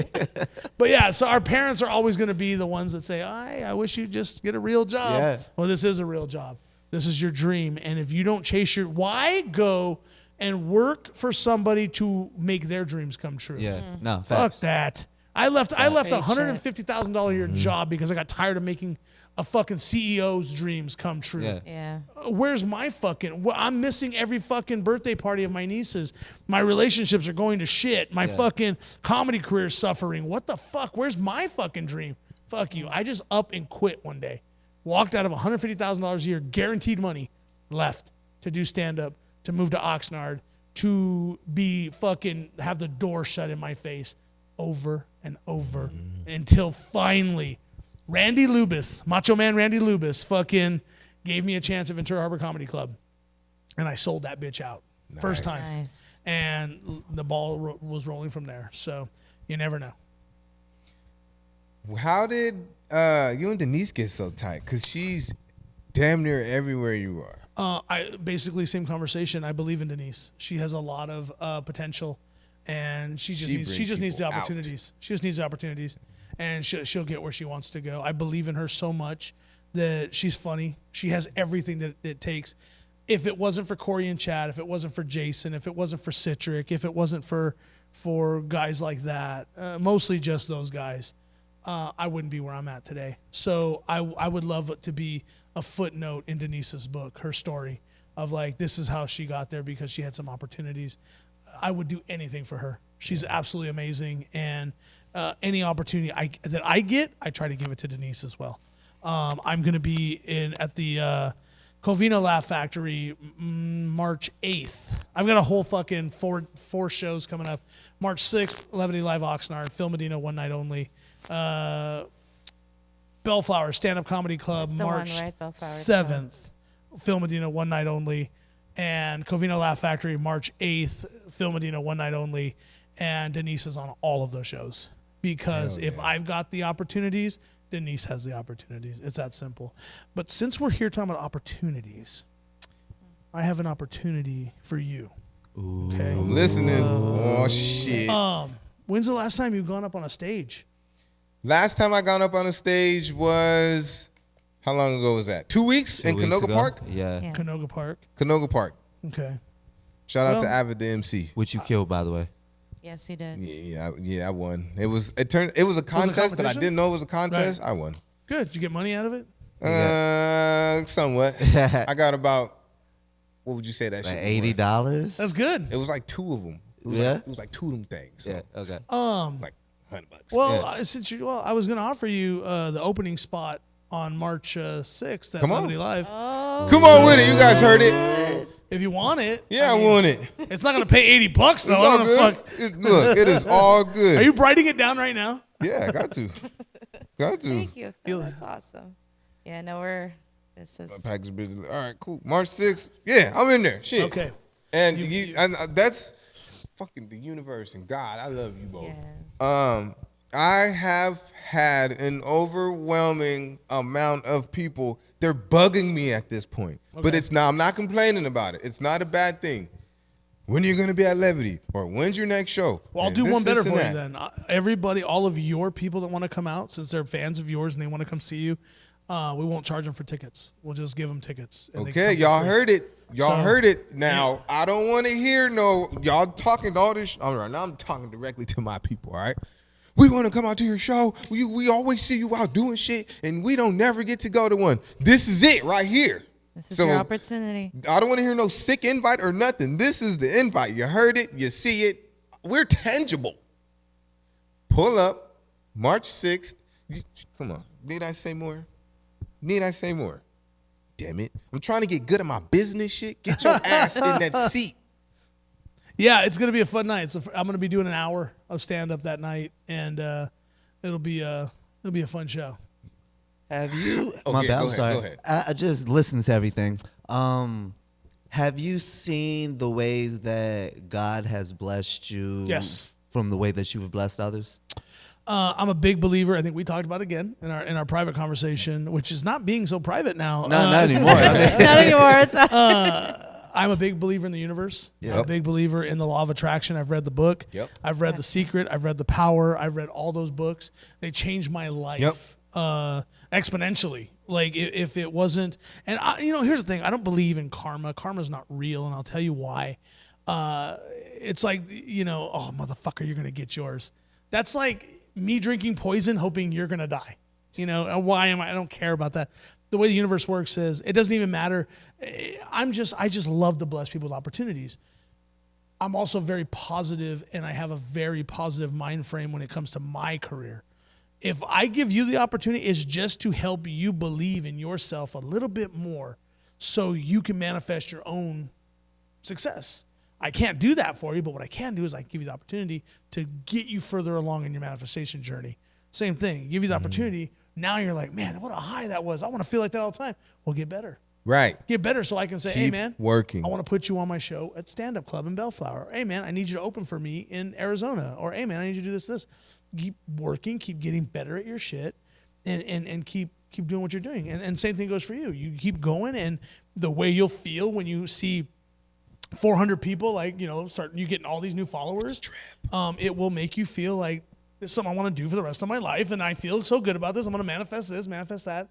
But yeah, so our parents are always going to be the ones that say, I wish you'd just get a real job. Yeah. Well, this is a real job. This is your dream. And if you don't chase why go and work for somebody to make their dreams come true? Yeah, no, Fuck facts. that. I left a Great $150,000 a year job because I got tired of making a fucking CEO's dreams come true. Yeah. Yeah. Where's my fucking? I'm missing every fucking birthday party of my nieces. My relationships are going to shit. My fucking comedy career is suffering. What the fuck? Where's my fucking dream? Fuck you. I just up and quit one day. Walked out of $150,000 a year, guaranteed money, left to do stand up, to move to Oxnard, to be fucking have the door shut in my face over and over until finally Randy Lubis, Macho Man Randy Lubis, fucking gave me a chance at Ventura Harbor Comedy Club, and I sold that bitch out first time. Nice. And the ball was rolling from there. So you never know. How did you and Denise get so tight? Because she's damn near everywhere you are. I basically same conversation. I believe in Denise. She has a lot of potential, and she just needs the opportunities. She just needs the opportunities, and she'll get where she wants to go. I believe in her so much that she's funny. She has everything that it takes. If it wasn't for Corey and Chad, if it wasn't for Jason, if it wasn't for Citric, if it wasn't for guys like that, mostly just those guys, I wouldn't be where I'm at today. So I would love it to be a footnote in Denise's book, her story of like, this is how she got there because she had some opportunities. I would do anything for her. She's absolutely amazing. And any opportunity that I get, I try to give it to Denise as well. I'm going to be at the Covina Laugh Factory March 8th. I've got a whole fucking four shows coming up. March 6th, Levity Live Oxnard, Phil Medina, one night only. Bellflower Stand-Up Comedy Club, That's the March one, right? Bellflower, 7th. Phil Medina, one night only. And Covina Laugh Factory, March 8th. Phil Medina, one night only. And Denise is on all of those shows. Because if I've got the opportunities, Denise has the opportunities. It's that simple. But since we're here talking about opportunities, I have an opportunity for you. Ooh. Okay. I'm listening. Oh, shit. When's the last time you've gone up on a stage? Last time I got up on a stage was, how long ago was that? 2 weeks in Canoga Park? Yeah. Canoga Park. Canoga Park. Okay. Shout out to Avid, the MC. Which you killed, by the way. Yes, he did. Yeah, I won. It was a contest that I didn't know it was a contest. Right. I won. Good. Did you get money out of it? Somewhat. I got about, what would you say that Like shit $80? That's good. It was like two of them. It was like two of them things. So Yeah, okay. like $100. Well, Yeah. I was going to offer you the opening spot on March 6th at Come on. Levity Live. Come on with it. You guys heard it. If you want it. Yeah, I want it. It's not going to pay $80 though. It's all good. Look, it is all good. Are you writing it down right now? Yeah, I got to. Thank you, Phil. That's awesome. Yeah, no, this is Package business. All right, cool. March 6th. Yeah, I'm in there. Shit. Okay. And and that's fucking the universe and God. I love you both. Yeah. I have had an overwhelming amount of people. They're bugging me at this point. Okay. But I'm not complaining about it. It's not a bad thing. When are you going to be at Levity? Or when's your next show? Well, I'll And do this, one better this, for and you that. then. Everybody, all of your people that want to come out, since they're fans of yours and they want to come see you, we won't charge them for tickets. We'll just give them tickets. And they Okay, come for y'all free. heard it. Y'all So- heard it. Now, I don't want to hear y'all talking all this. All right, now I'm talking directly to my people, all right? We want to come out to your show. We always see you out doing shit, and we don't never get to go to one. This is it right here. This is your opportunity. I don't want to hear no sick invite or nothing. This is the invite. You heard it. You see it. We're tangible. Pull up March 6th. Come on. Need I say more? Damn it. I'm trying to get good at my business shit. Get your ass in that seat. Yeah, it's gonna be a fun night. I'm gonna be doing an hour of stand up that night, and it'll be a fun show. Have you? Oh, My yeah, bad. go I'm ahead, sorry. go ahead. I just listened to everything. Have you seen the ways that God has blessed you? Yes. From the way that you've blessed others. I'm a big believer. I think we talked about it again in our private conversation, which is not being so private now. Not anymore. I mean, Not anymore. It's I'm a big believer in the universe. Yep. I'm a big believer in the law of attraction. I've read the book. Yep. I've read The Secret. I've read The Power. I've read all those books. They changed my life exponentially. Like if it wasn't, and here's the thing. I don't believe in karma. Karma's not real, and I'll tell you why. It's like, oh, motherfucker, you're going to get yours. That's like me drinking poison hoping you're going to die. Why am I don't care about that. The way the universe works is it doesn't even matter. I just love to bless people with opportunities. I'm also very positive, and I have a very positive mind frame when it comes to my career. If I give you the opportunity, it's just to help you believe in yourself a little bit more so you can manifest your own success. I can't do that for you, but what I can do is I can give you the opportunity to get you further along in your manifestation journey. Same thing. Give you the opportunity Now you're like, man, what a high that was. I want to feel like that all the time. Well, get better. Right. Get better so I can say, Keep hey, man, working. I want to put you on my show at Stand Up Club in Bellflower. Hey, man, I need you to open for me in Arizona. Or, hey, man, I need you to do this. Keep working. Keep getting better at your shit and keep doing what you're doing. And same thing goes for you. You keep going, and the way you'll feel when you see 400 people, like, you getting all these new followers, it will make you feel like it's something I want to do for the rest of my life, and I feel so good about this. I'm going to manifest this, manifest that.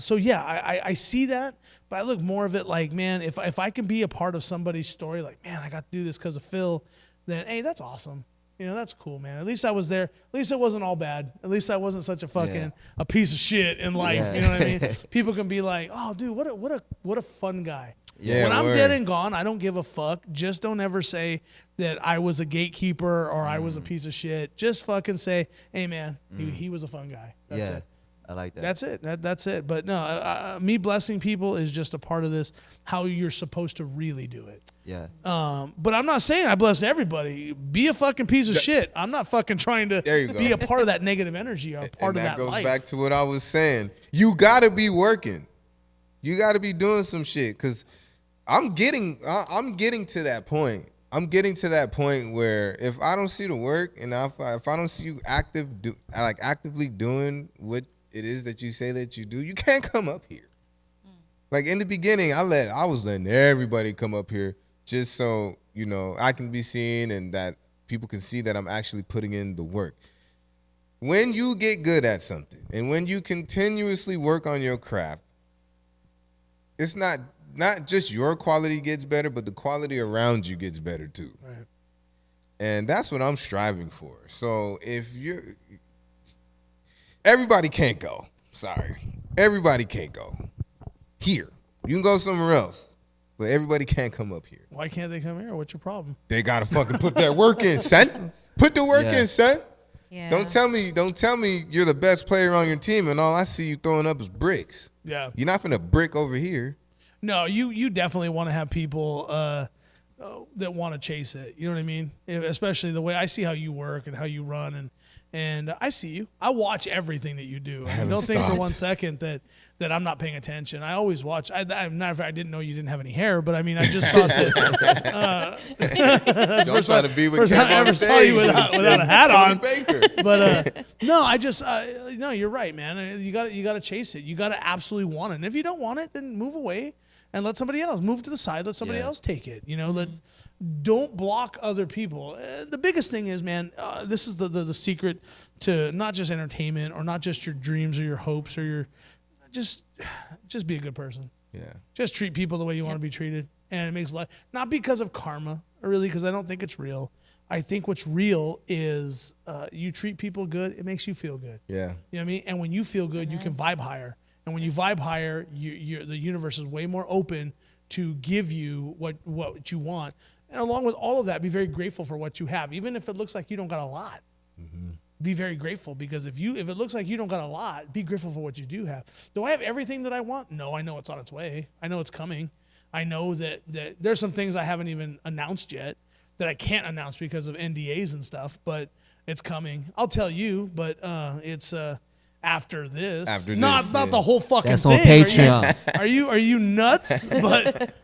So yeah, I see that, but I look more of it like, man, if I can be a part of somebody's story, like, man, I got to do this because of Phil, then, hey, that's awesome. That's cool, man. At least I was there. At least it wasn't all bad. At least I wasn't such a fucking a piece of shit in life. Yeah. You know what I mean? People can be like, oh, dude, what a fun guy. Yeah, when I'm dead and gone, I don't give a fuck. Just don't ever say that I was a gatekeeper or I was a piece of shit. Just fucking say, hey, man, he was a fun guy. That's it. I like that. That's it. That's it. But no, me blessing people is just a part of this, how you're supposed to really do it. Yeah. But I'm not saying I bless everybody. Be a fucking piece of shit. I'm not fucking trying to be a part of that negative energy or a part of that life. That goes back to what I was saying. You got to be working. You got to be doing some shit, because I'm getting to that point. I'm getting to that point where if I don't see the work, and if I don't see you actively doing what it is that you say that you do, you can't come up here. Like in the beginning, I was letting everybody come up here just so, I can be seen and that people can see that I'm actually putting in the work. When you get good at something and when you continuously work on your craft, it's not just your quality gets better, but the quality around you gets better too. Right. And that's what I'm striving for. So everybody can't go. Sorry. Everybody can't go here. You can go somewhere else, but everybody can't come up here. Why can't they come here? What's your problem? They got to fucking put that work in, son. Put the work in, son. Yeah. Don't tell me you're the best player on your team and all I see you throwing up is bricks. Yeah. You're not finna brick over here. No, you definitely want to have people that want to chase it. You know what I mean? Especially the way I see how you work and how you run, and I see you. I watch everything that you do. I mean, don't think for 1 second that I'm not paying attention. I always watch. I didn't know you didn't have any hair, but I mean, I just thought that. That's Don't try to be with first time I ever saw you without a hat on. Baker. But no, I just no. You're right, man. You got to chase it. You got to absolutely want it. And if you don't want it, then move away and let somebody else move to the side. Let somebody else take it. Don't block other people. The biggest thing is, man, this is the secret to not just entertainment or not just your dreams or your hopes or your just be a good person. Yeah. Just treat people the way you want to be treated, and it makes life, not because of karma, or really, because I don't think it's real. I think what's real is you treat people good, it makes you feel good. Yeah. You know what I mean? And when you feel good, you can vibe higher. And when you vibe higher, the universe is way more open to give you what you want. And along with all of that, be very grateful for what you have, even if it looks like you don't got a lot. Mm-hmm. Be very grateful, because if it looks like you don't got a lot, be grateful for what you do have. Do I have everything that I want? No, I know it's on its way. I know it's coming. I know that there's some things I haven't even announced yet that I can't announce because of NDAs and stuff, but it's coming. I'll tell you, but it's after this. Not the whole fucking That's thing. That's on Patreon. Are you nuts? But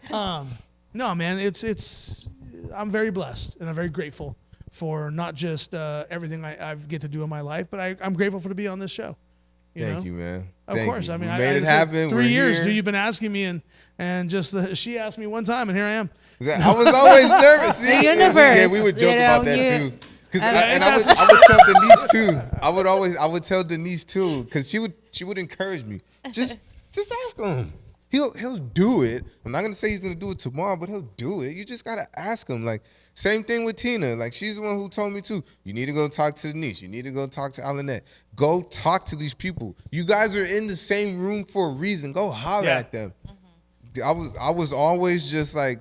no, man, it's I'm very blessed and I'm very grateful for not just everything I get to do in my life, but I'm grateful to be on this show. Thank you, man. Of course. You. I mean, we made it happen. 3 years. Here. Do you've been asking me, and just she asked me one time, and here I am. I was always nervous. The universe. Yeah, we would joke about that too. And I would tell Denise too. I would tell Denise too, because she would encourage me. Just ask him. He'll do it. I'm not gonna say he's gonna do it tomorrow, but he'll do it. You just gotta ask him. Like, same thing with Tina. Like, she's the one who told me too. You need to go talk to Denise. You need to go talk to Alanette. Go talk to these people. You guys are in the same room for a reason. Go holler at them. Mm-hmm. I was always just like,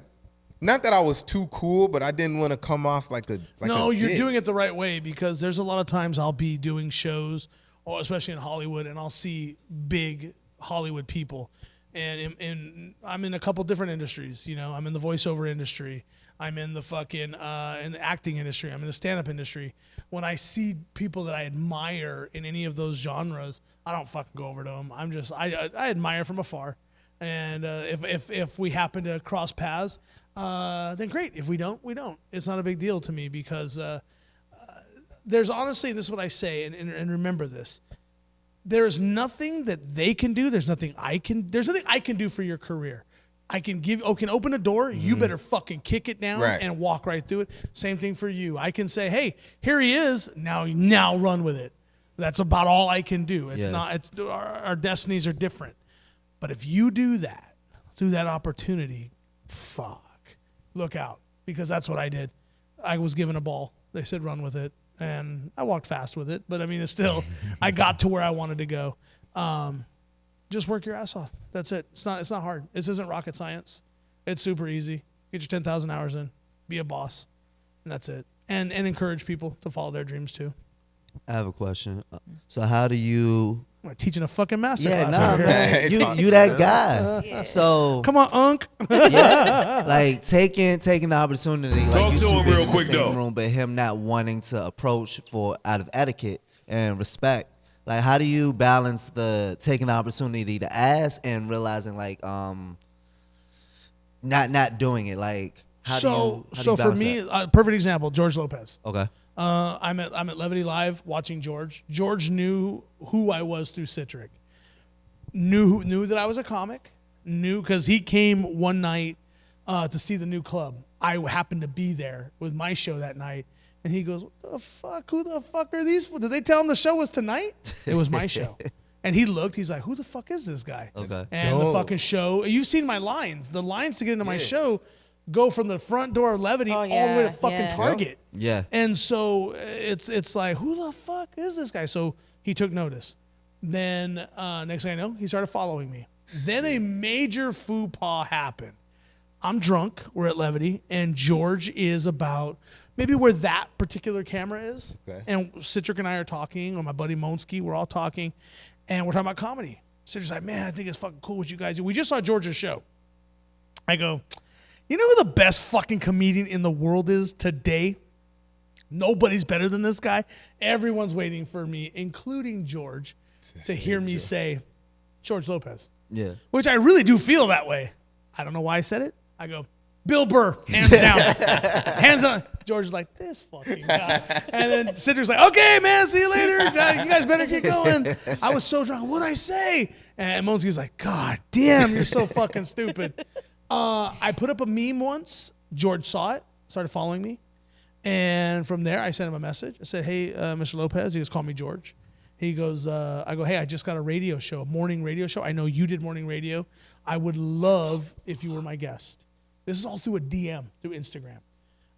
not that I was too cool, but I didn't want to come off like a No, you're dick. doing it the right way, because there's a lot of times I'll be doing shows, or especially in Hollywood, and I'll see big Hollywood people, And I'm in a couple different industries. You know, I'm in the voiceover industry. I'm in the fucking in the acting industry. I'm in the stand-up industry. When I see people that I admire in any of those genres, I don't fucking go over to them. I admire from afar. And if we happen to cross paths, then great. If we don't, we don't. It's not a big deal to me because there's honestly, this is what I say, and remember this. There is nothing that they can do. There's nothing I can do for your career. I can open a door. You better fucking kick it down and walk right through it. Same thing for you. I can say, hey, here he is. Now run with it. That's about all I can do. It's not. It's our destinies are different. But if you do that through that opportunity, fuck, look out, because that's what I did. I was given a ball. They said run with it. And I walked fast with it, but I mean, it's still, I got to where I wanted to go. Just work your ass off. That's it. It's not hard. This isn't rocket science. It's super easy. Get your 10,000 hours in. Be a boss, and that's it. And encourage people to follow their dreams too. I have a question. So how do you? I'm teaching a fucking master Yeah, class. nah, man. You that guy. So come on, Unc. yeah, like taking the opportunity. Like Talk you to two him being real in the quick, same though. room, but him not wanting to approach out of etiquette and respect. Like, how do you balance the taking the opportunity to ask and realizing like not doing it? Like, how do you for balance me, that? perfect example, George Lopez. Okay. I'm at Levity Live watching George. George knew who I was through Citric. Knew that I was a comic. Knew because he came one night to see the new club. I happened to be there with my show that night, and he goes, "What the fuck? Who the fuck are these? Did they tell him the show was tonight? It was my show." And he looked. He's like, "Who the fuck is this guy?" Okay. And the fucking show. You've seen my lines. The lines to get into my show go from the front door of Levity all the way to fucking Target. Yeah. And so it's like, who the fuck is this guy? So he took notice. Then next thing I know, he started following me. Then a major faux pas happened. I'm drunk. We're at Levity, and George is about maybe where that particular camera is. Okay. And Citric and I are talking, or my buddy Monsky, we're all talking, and we're talking about comedy. Citric's like, man, I think it's fucking cool what you guys do. We just saw George's show. I go, you know who the best fucking comedian in the world is today? Nobody's better than this guy. Everyone's waiting for me, including George, to hear me say George Lopez. Yeah. Which I really do feel that way. I don't know why I said it. I go, Bill Burr, hands down. Hands on. George is like, this fucking guy. And then Citric's like, okay, man, see you later. You guys better keep going. I was so drunk. What'd I say? And Monsky's like, God damn, you're so fucking stupid. I put up a meme once. George saw it, started following me. And from there, I sent him a message. I said, hey, Mr. Lopez. He goes, call me George. He goes, I go, hey, I just got a radio show, a morning radio show. I know you did morning radio. I would love if you were my guest. This is all through a DM, through Instagram.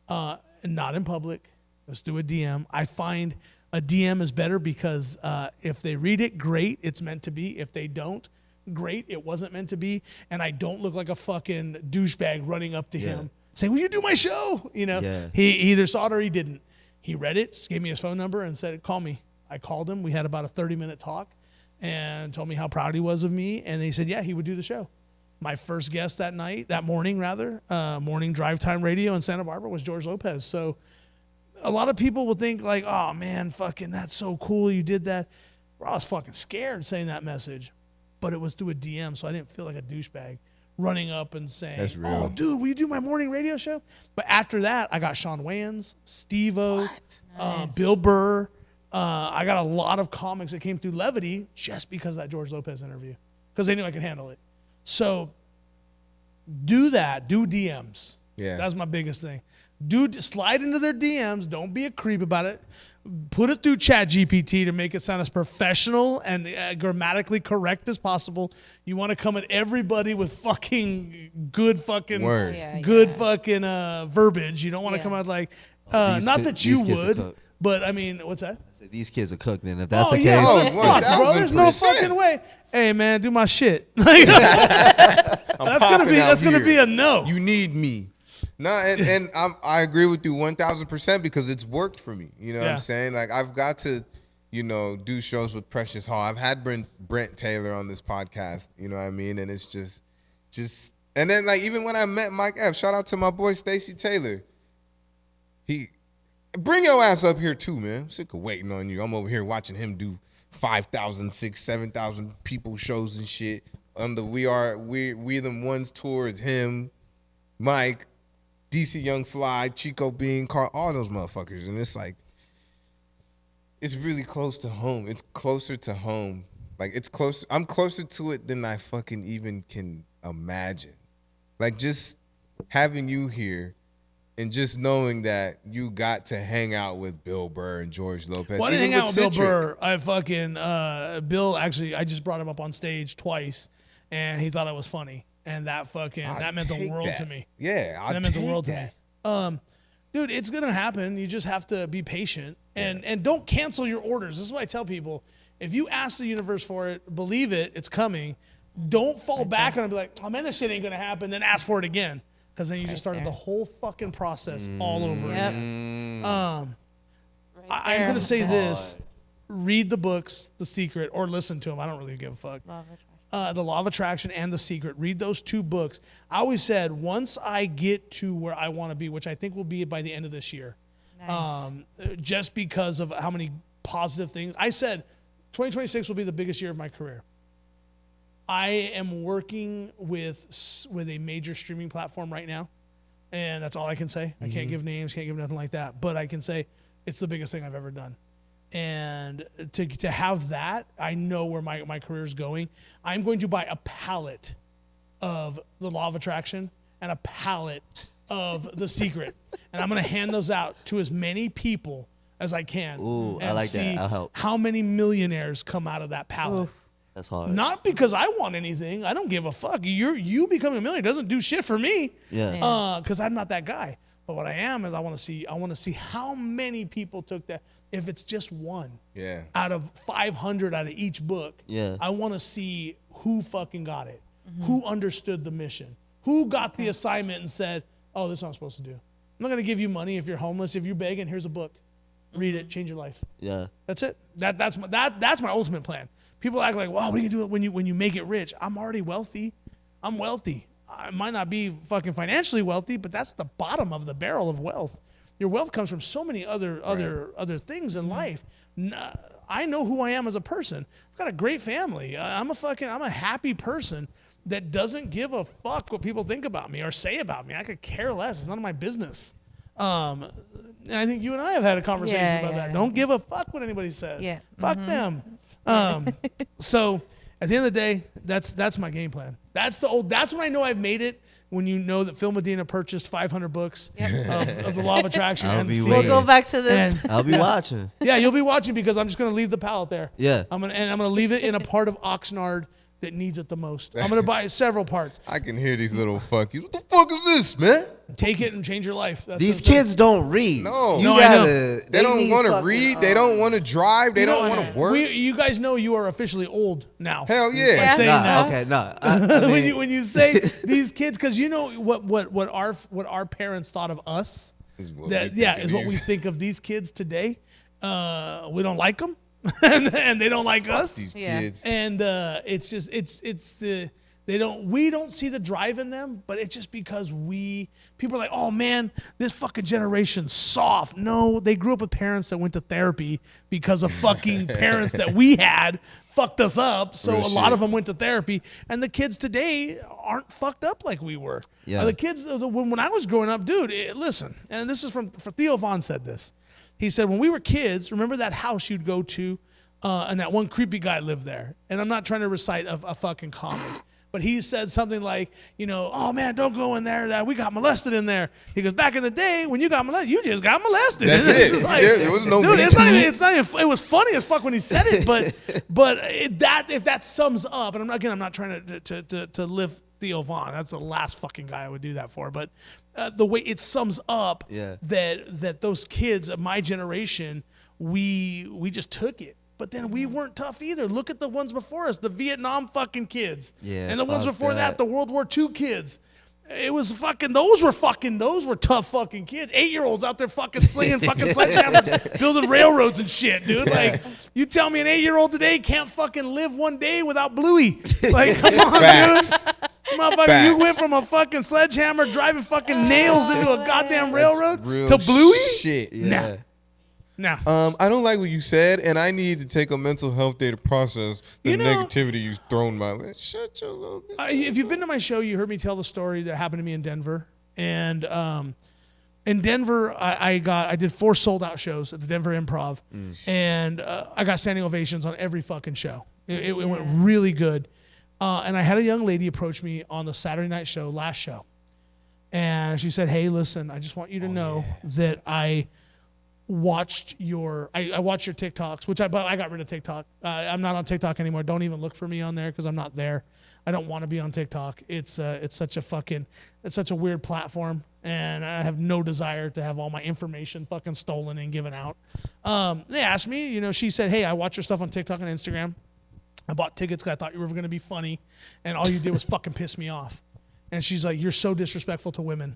And not in public. Let's do a DM. I find a DM is better because if they read it, great, it's meant to be. If they don't, great, it wasn't meant to be. And I don't look like a fucking douchebag running up to him saying, will you do my show? You know, he either saw it or he didn't. He read it, gave me his phone number and said, call me. I called him. We had about a 30-minute talk and told me how proud he was of me. And they said, yeah, he would do the show. My first guest that morning, morning drive time radio in Santa Barbara was George Lopez. So a lot of people will think like, oh man, fucking that's so cool you did that. I was fucking scared saying that message, but it was through a DM, so I didn't feel like a douchebag running up and saying, that's real. Oh dude, will you do my morning radio show? But after that, I got Sean Wayans, Steve-O, Bill Burr. I got a lot of comics that came through Levity just because of that George Lopez interview, because they knew I could handle it. So do that. Do DMs. Yeah. That's my biggest thing. Slide into their DMs. Don't be a creep about it. Put it through ChatGPT to make it sound as professional and grammatically correct as possible. You want to come at everybody with fucking good fucking fucking verbiage. You don't want to come out like not that you would, but I mean, what's that? I said these kids are cooked. Then if that's the case, fuck, bro. There's no fucking way. Hey man, do my shit. That's gonna be a no. You need me. No, and I agree with you 1,000% because it's worked for me. You know what I'm saying? Like I've got to, do shows with Precious Hall. I've had Brent Taylor on this podcast, you know what I mean? And it's just, and then like even when I met Mike F, shout out to my boy Stacey Taylor. Bring your ass up here too, man. I'm sick of waiting on you. I'm over here watching him do 5,000, 6,000, 7,000 people shows and shit. We them ones tours, him, Mike, DC Young Fly, Chico Bean, Carl, all those motherfuckers. And it's like, it's really close to home. It's closer to home. Like it's close. I'm closer to it than I fucking even can imagine. Like just having you here and just knowing that you got to hang out with Bill Burr and George Lopez. Well, I didn't hang out with Bill Burr. I fucking, Bill, actually, I just brought him up on stage twice, and he thought I was funny. And that meant the world to me. Yeah, that meant the world to me. Dude, it's going to happen. You just have to be patient. And don't cancel your orders. This is what I tell people. If you ask the universe for it, believe it, it's coming. Don't fall back on it and be like, oh, man, this shit ain't going to happen. Then ask for it again. Because then you just started the whole fucking process all over again. I'm going to say this. Read the books, The Secret, or listen to them. I don't really give a fuck. The Law of Attraction and The Secret. Read those 2 books. I always said, once I get to where I want to be, which I think will be by the end of this year, just because of how many positive things. I said 2026 will be the biggest year of my career. I am working with a major streaming platform right now, and that's all I can say. I can't give names, can't give nothing like that, but I can say it's the biggest thing I've ever done. And to have that, I know where my career is going. I'm going to buy a pallet of The Law of Attraction and a pallet of The Secret, and I'm going to hand those out to as many people as I can. Ooh, and I like see that. I'll help. how many millionaires come out of that pallet. Oof. That's hard. Not because I want anything. I don't give a fuck. You becoming a millionaire doesn't do shit for me. Yeah. Because I'm not that guy. But what I am is I want to see how many people took that. If it's just one. Yeah. Out of 500 out of each book. Yeah. I want to see who fucking got it. Who understood the mission. Who got the assignment and said, oh, this is what I'm supposed to do. I'm not going to give you money if you're homeless. If you're begging, here's a book. Read it. Change your life. Yeah. That's it. That's my ultimate plan. People act like, well, what do you do when you make it rich? I'm already wealthy. I'm wealthy. I might not be fucking financially wealthy, but that's the bottom of the barrel of wealth. Your wealth comes from so many other things in life. I know who I am as a person. I've got a great family. I'm a happy person that doesn't give a fuck what people think about me or say about me. I could care less. It's none of my business. And I think you and I have had a conversation about that. Don't give a fuck what anybody says. Yeah. Fuck them. So at the end of the day, that's my game plan. That's when I know I've made it. When you know that Phil Medina purchased 500 books of the Law of Attraction. I'll and be Secret. waiting. We'll go back to this. I'll be watching. Yeah, you'll be watching because I'm just gonna leave the pallet there. Yeah. I'm gonna leave it in a part of Oxnard that needs it the most. I'm gonna buy several parts. I can hear these little fuck you. What the fuck is this, man? Take it and change your life. That's These kids don't read. No. You No, I gotta, They don't need want to fucking, read. They don't want to drive. They don't want to work. You guys know you are officially old now. Hell yeah. By saying that. Okay, no. I mean, when you say these kids, because you know what our parents thought of us. Is what We think of these kids today. We don't like them, and they don't like us. These Yeah. kids. And we don't see the drive in them, but it's just because people are like, oh man, this fucking generation's soft. No, they grew up with parents that went to therapy because of fucking parents that we had fucked us up. So Real a lot shit. of them went to therapy, and the kids today aren't fucked up like we were. Yeah. The kids, when I was growing up, dude, listen, and this is for Theo Vaughn said this. He said, when we were kids, remember that house you'd go to, and that one creepy guy lived there. And I'm not trying to recite a fucking comic. But he said something like, oh man, don't go in there. We got molested in there. He goes, back in the day when you got molested, you just got molested. That's It's it. just like, There was no dude, Me it's not Too. even, it was funny as fuck when he said it, but if that sums up, and I'm not trying to lift Theo Vaughn. That's the last fucking guy I would do that for. But the way it sums up that those kids of my generation, we just took it. But then we weren't tough either. Look at the ones before us, the Vietnam fucking kids. Yeah, and the ones fuck before that, that. the World War II kids. It was those were tough fucking kids. 8-year-olds out there fucking slinging fucking sledgehammers, building railroads and shit, dude. Like, you tell me an 8-year-old today can't fucking live one day without Bluey. Like, come on, dude. Motherfucker, you went from a fucking sledgehammer driving fucking nails into a goddamn railroad to Bluey? Shit. Nah. No. I don't like what you said, and I need to take a mental health day to process the negativity you've thrown my way. Shut your little bit. If you've been to my show, you heard me tell the story that happened to me in Denver. And in Denver, I did 4 sold-out shows at the Denver Improv, and I got standing ovations on every fucking show. It went really good. And I had a young lady approach me on the Saturday night show, last show. And she said, hey, listen, I just want you to know that I watched your TikToks, which I got rid of TikTok. I'm not on TikTok anymore. Don't even look for me on there because I'm not there. I don't want to be on TikTok. It's such a weird platform, and I have no desire to have all my information fucking stolen and given out. They asked me, she said, hey, I watch your stuff on TikTok and Instagram. I bought tickets because I thought you were going to be funny, and all you did was fucking piss me off. And she's like, you're so disrespectful to women.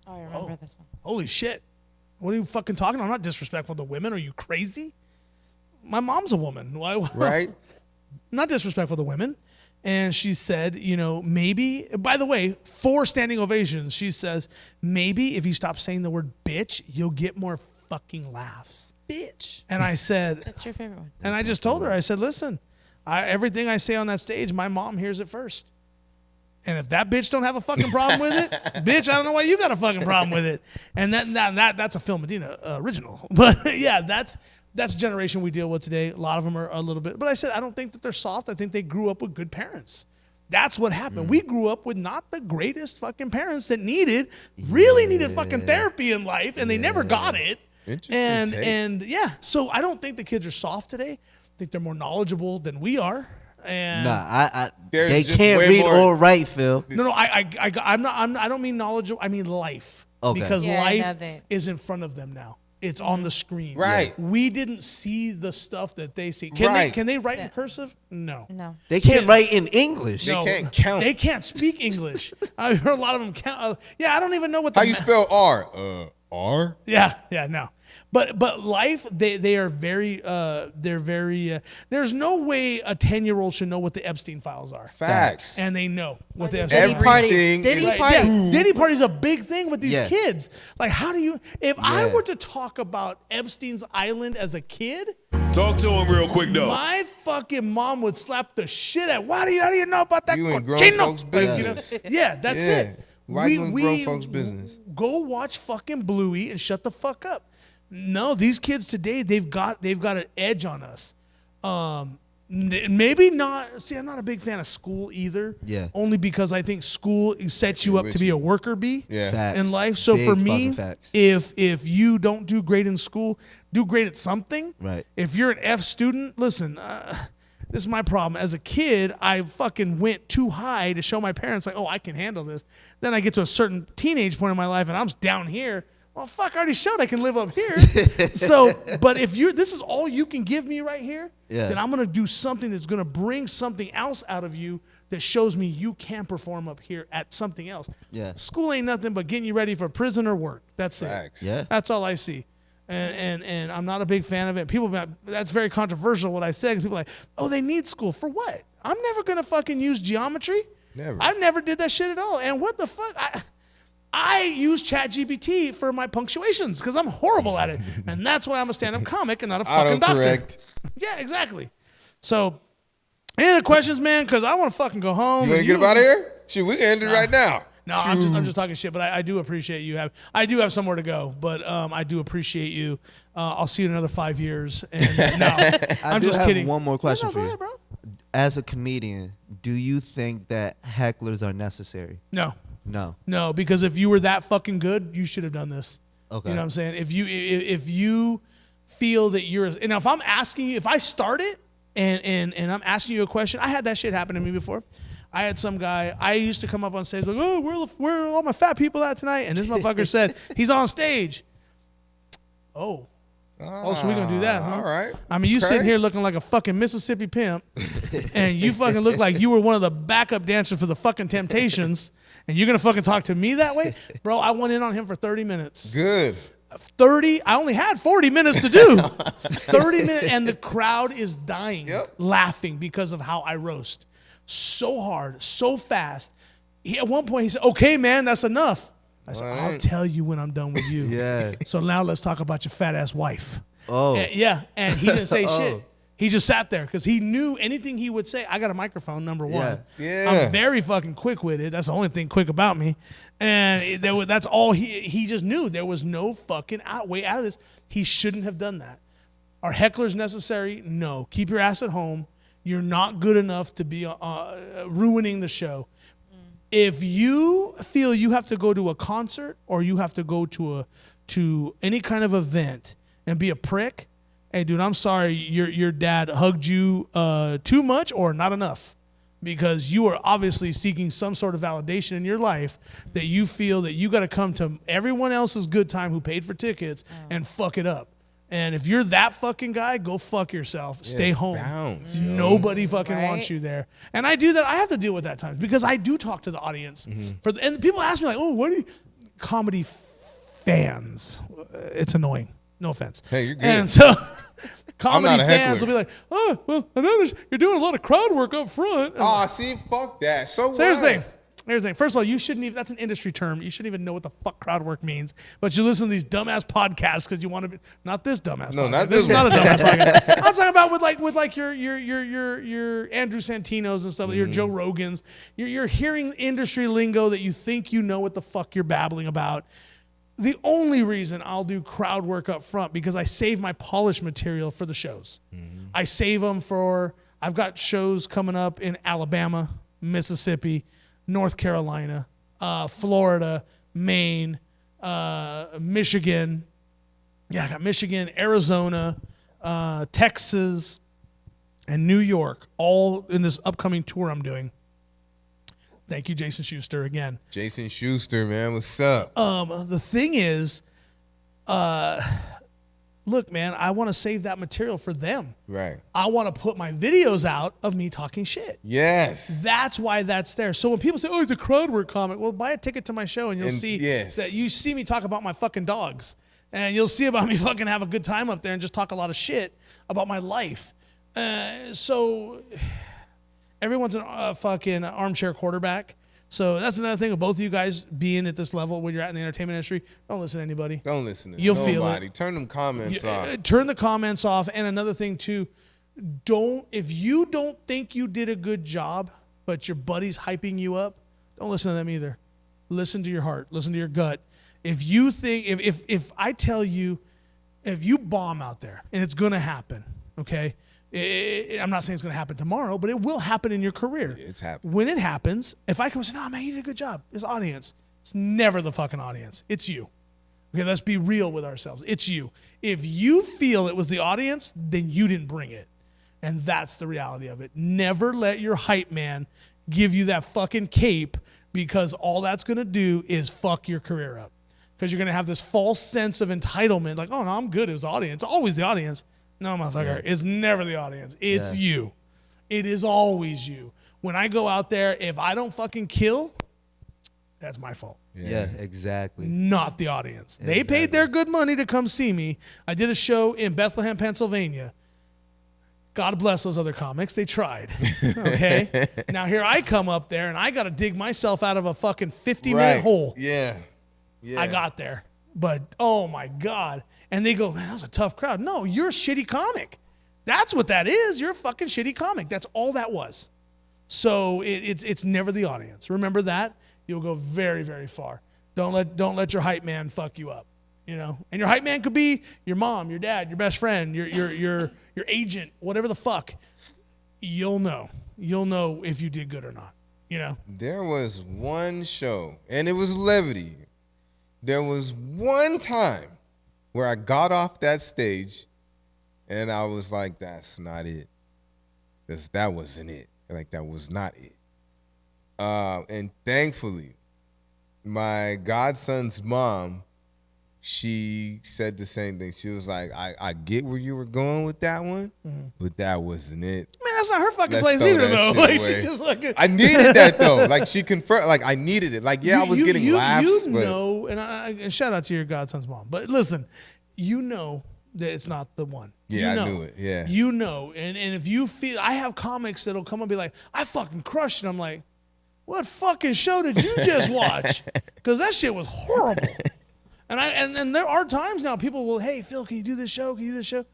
Oh, I remember this one. Holy shit. What are you fucking talking about? I'm not disrespectful to women. Are you crazy? My mom's a woman. Why? Right? Not disrespectful to women. And she said, maybe, by the way, 4 standing ovations. She says, maybe if you stop saying the word bitch, you'll get more fucking laughs. Bitch. And I said, that's your favorite one. And I just told her, I said, listen, everything I say on that stage, my mom hears it first. And if that bitch don't have a fucking problem with it, bitch, I don't know why you got a fucking problem with it. And that's a Phil Medina original. But yeah, that's the generation we deal with today. A lot of them are a little bit. But I said, I don't think that they're soft. I think they grew up with good parents. That's what happened. We grew up with not the greatest fucking parents that really needed fucking therapy in life, and they never got it. And yeah, so I don't think the kids are soft today. I think they're more knowledgeable than we are. And they can't read or write, Phil. No, I don't mean knowledgeable. I mean life. Okay. Because life is in front of them now. It's on the screen. Right. We didn't see the stuff that they see. Can they write in cursive? No. They can't write in English. They can't count. They can't speak English. I heard a lot of them count. I don't even know what. How you spell R? R? Yeah, no. But life, they are very, there's no way a 10-year-old should know what the Epstein files are. Facts. And they know what the Epstein files are. Diddy party is a big thing with these kids. Like, how do you, if I were to talk about Epstein's Island as a kid. Talk to him real quick, though. My fucking mom would slap the shit out. How do you know about that? You in grown folks' business. Yeah, that's it. Why you in grown folks' business? Go watch fucking Bluey and shut the fuck up. No, these kids today, they've got an edge on us. Maybe not. See, I'm not a big fan of school either. Yeah. Only because I think school sets you up to be a worker bee in life. So Big for me, facts. if you don't do great in school, do great at something. Right. If you're an F student, listen, this is my problem. As a kid, I fucking went too high to show my parents, like, oh, I can handle this. Then I get to a certain teenage point in my life, and I'm down here. Well, fuck, I already showed I can live up here. So, but if this is all you can give me right here, then I'm going to do something that's going to bring something else out of you that shows me you can perform up here at something else. Yeah. School ain't nothing but getting you ready for prison or work. That's Facts. it. Yeah. That's all I see. And I'm not a big fan of it. People, that's very controversial what I said. People are like, oh, they need school. For what? I'm never going to fucking use geometry. Never. I never did that shit at all. And what the fuck? I use ChatGPT for my punctuations because I'm horrible at it. And that's why I'm a stand-up comic and not a fucking doctor. Yeah, exactly. So, any other questions, man? Because I want to fucking go home. You want to get up out of here? Shit, we can end it right now. No, I'm just talking shit, but I do appreciate you. I do have somewhere to go, but I do appreciate you. I'll see you in another 5 years. And no, I'm just kidding. One more question for you. Ahead, bro. As a comedian, do you think that hecklers are necessary? No. No, because if you were that fucking good, you should have done this. Okay. You know what I'm saying? If you feel that you're, and if I'm asking you, if I start it and I'm asking you a question, I had that shit happen to me before. I had some guy, I used to come up on stage like, oh, where are all my fat people at tonight? And this motherfucker said, he's on stage. Oh, so we're going to do that, huh? All right. I mean, you sitting here looking like a fucking Mississippi pimp, and you fucking look like you were one of the backup dancers for the fucking Temptations, And you're going to fucking talk to me that way? Bro, I went in on him for 30 minutes. Good. 30, I only had 40 minutes to do. 30 minutes, and the crowd is dying, laughing because of how I roast. So hard, so fast. At one point, he said, okay, man, that's enough. I said, I'll tell you when I'm done with you. Yeah. So now let's talk about your fat-ass wife. Oh. And he didn't say shit. He just sat there because he knew anything he would say. I got a microphone, number one. Yeah. I'm very fucking quick-witted. That's the only thing quick about me. And that's all he just knew. There was no fucking way out of this. He shouldn't have done that. Are hecklers necessary? No. Keep your ass at home. You're not good enough to be ruining the show. If you feel you have to go to a concert or you have to go to any kind of event and be a prick, hey, dude, I'm sorry your dad hugged you too much or not enough, because you are obviously seeking some sort of validation in your life that you feel that you got to come to everyone else's good time who paid for tickets and fuck it up. And if you're that fucking guy, go fuck yourself. Stay home. Bounce, Nobody fucking wants you there. And I do that. I have to deal with that times because I do talk to the audience. And people ask me like, oh, what are you? Comedy fans. It's annoying. No offense. Hey, you're good. And so comedy not a fans heckler. will be like, oh, well, I noticed you're doing a lot of crowd work up front. Oh, see, fuck that. So Here's the what? thing. Here's the thing. First of all, you shouldn't even, that's an industry term. You shouldn't even know what the fuck crowd work means. But you listen to these dumbass podcasts because you want to be, not this dumbass No, podcast. not This this is not a one. dumbass podcast. I'm talking about with like your Andrew Santinos and stuff, your Joe Rogans. You're hearing industry lingo that you think you know what the fuck you're babbling about. The only reason I'll do crowd work up front because I save my polished material for the shows. I save them for, I've got shows coming up in Alabama, Mississippi, North Carolina, Florida, Maine, Michigan. Yeah, I got Michigan, Arizona, Texas, and New York, all in this upcoming tour I'm doing. Thank you, Jason Schuster, again. Jason Schuster, man, what's up? The thing is, look, man, I want to save that material for them. Right. I want to put my videos out of me talking shit. Yes. That's why that's there. So when people say, oh, it's a crowd work comic, well, buy a ticket to my show and you'll see that you see me talk about my fucking dogs. And you'll see about me fucking have a good time up there and just talk a lot of shit about my life. So everyone's a fucking armchair quarterback. So that's another thing of both of you guys being at this level when you're at in the entertainment industry. Don't listen to anybody. Don't listen to You'll nobody. feel it. Turn them comments off. Turn the comments off. And another thing too, if you don't think you did a good job, but your buddy's hyping you up, don't listen to them either. Listen to your heart. Listen to your gut. If you think, if I tell you, if you bomb out there, and it's going to happen, okay? I'm not saying it's going to happen tomorrow, but it will happen in your career. It's happening. When it happens, if I come and say, no, man, you did a good job, this audience, it's never the fucking audience. It's you. Okay, let's be real with ourselves. It's you. If you feel it was the audience, then you didn't bring it. And that's the reality of it. Never let your hype man give you that fucking cape, because all that's going to do is fuck your career up. Because you're going to have this false sense of entitlement, like, oh, no, I'm good. It was the audience. It's always the audience. No, motherfucker, it's never the audience. It's you. It is always you. When I go out there, if I don't fucking kill, that's my fault. Yeah, exactly. Not the audience. They paid their good money to come see me. I did a show in Bethlehem, Pennsylvania. God bless those other comics. They tried. Okay? Now here I come up there, and I got to dig myself out of a fucking 50-minute hole. Yeah. I got there. But, oh, my God. And they go, man, that was a tough crowd. No, you're a shitty comic. That's what that is. You're a fucking shitty comic. That's all that was. So it's never the audience. Remember that. You'll go very, very far. Don't let your hype man fuck you up. You know, and your hype man could be your mom, your dad, your best friend, your agent, whatever the fuck. You'll know if you did good or not. You know. There was one show, and it was levity. There was one time where I got off that stage, and I was like, "That's not it. That wasn't it. Like that was not it." And thankfully, my godson's mom, she said the same thing. She was like, I get where you were going with that one, but that wasn't it. Man, that's That's not her fucking place either, though. Like, she just fucking. I needed that though. Like she confirmed. Like I needed it. Like I was getting laughs. You know, and shout out to your godson's mom. But listen, you know that it's not the one. Yeah, you know. I knew it. Yeah, you know, and if you feel, I have comics that'll come and be like, I fucking crushed it. I'm like, what fucking show did you just watch? Because that shit was horrible. And there are times now people will, hey Phil, can you do this show? Can you do this show?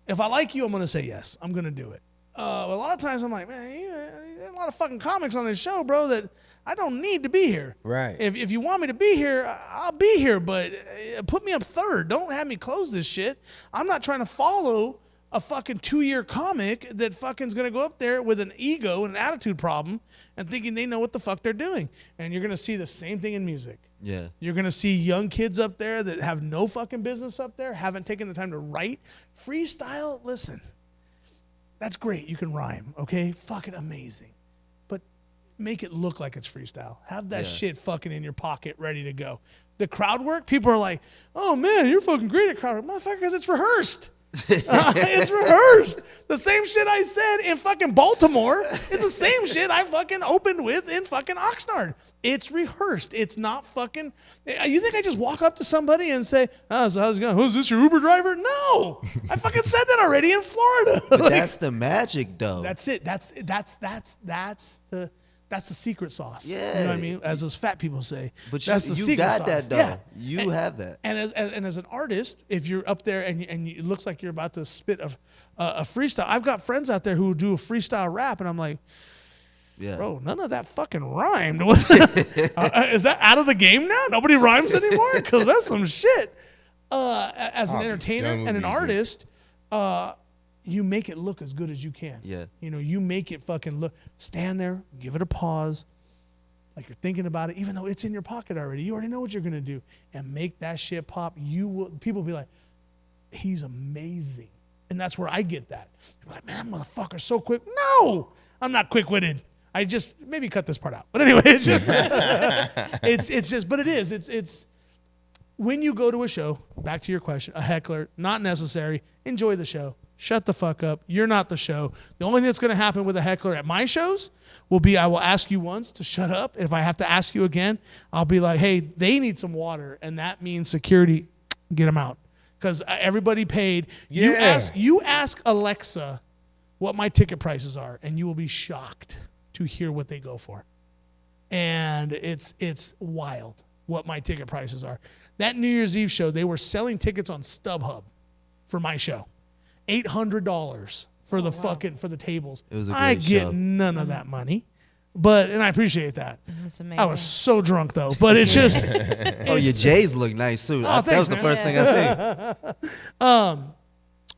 If I like you, I'm gonna say yes. I'm gonna do it. A lot of times I'm like, man, there's a lot of fucking comics on this show, bro, that I don't need to be here. Right. If you want me to be here, I'll be here, but put me up third. Don't have me close this shit. I'm not trying to follow a fucking 2-year comic that fucking's gonna go up there with an ego and an attitude problem and thinking they know what the fuck they're doing. And you're gonna see the same thing in music. Yeah. You're going to see young kids up there that have no fucking business up there, haven't taken the time to write. Freestyle, listen, that's great. You can rhyme, okay? Fucking amazing. But make it look like it's freestyle. Have that shit fucking in your pocket ready to go. The crowd work, people are like, oh man, you're fucking great at crowd work. Motherfucker, because it's rehearsed. It's rehearsed. The same shit I said in fucking Baltimore is the same shit I fucking opened with in fucking Oxnard. It's rehearsed. It's not fucking. You think I just walk up to somebody and say, oh, so how's it going? Who's this, your Uber driver? No. I fucking said that already in Florida. But Like, that's the magic, though. that's it. That's the secret sauce. Yeah. You know what I mean? As those fat people say. But that's the you secret got sauce. that, though. Yeah. You have that. And as an artist, if you're up there and it looks like you're about to spit a freestyle, I've got friends out there who do a freestyle rap, and I'm like, Yeah. bro, none of that fucking rhymed. Is that out of the game now? Nobody rhymes anymore? Because that's some shit. As an entertainer and an artist, you make it look as good as you can. Yeah. You know, you make it fucking look. Stand there, give it a pause, like you're thinking about it, even though it's in your pocket already. You already know what you're gonna do, and make that shit pop. People will be like, he's amazing, and that's where I get that. People are like, man, that motherfucker's so quick. No, I'm not quick-witted. I just maybe cut this part out. But anyway, it's just it's just. But it is. It's when you go to a show. Back to your question, a heckler, not necessary. Enjoy the show. Shut the fuck up. You're not the show. The only thing that's going to happen with a heckler at my shows will be I will ask you once to shut up. If I have to ask you again, I'll be like, hey, they need some water. And that means security, get them out. Because everybody paid. Yeah. You ask Alexa what my ticket prices are, and you will be shocked to hear what they go for. And it's wild what my ticket prices are. That New Year's Eve show, they were selling tickets on StubHub for my show. $800 for the for the tables. It was a great I get show. none of that money, and I appreciate that. That's amazing. I was so drunk though, but it's just. Oh, your J's look nice too. That thanks, was the man. first thing I seen.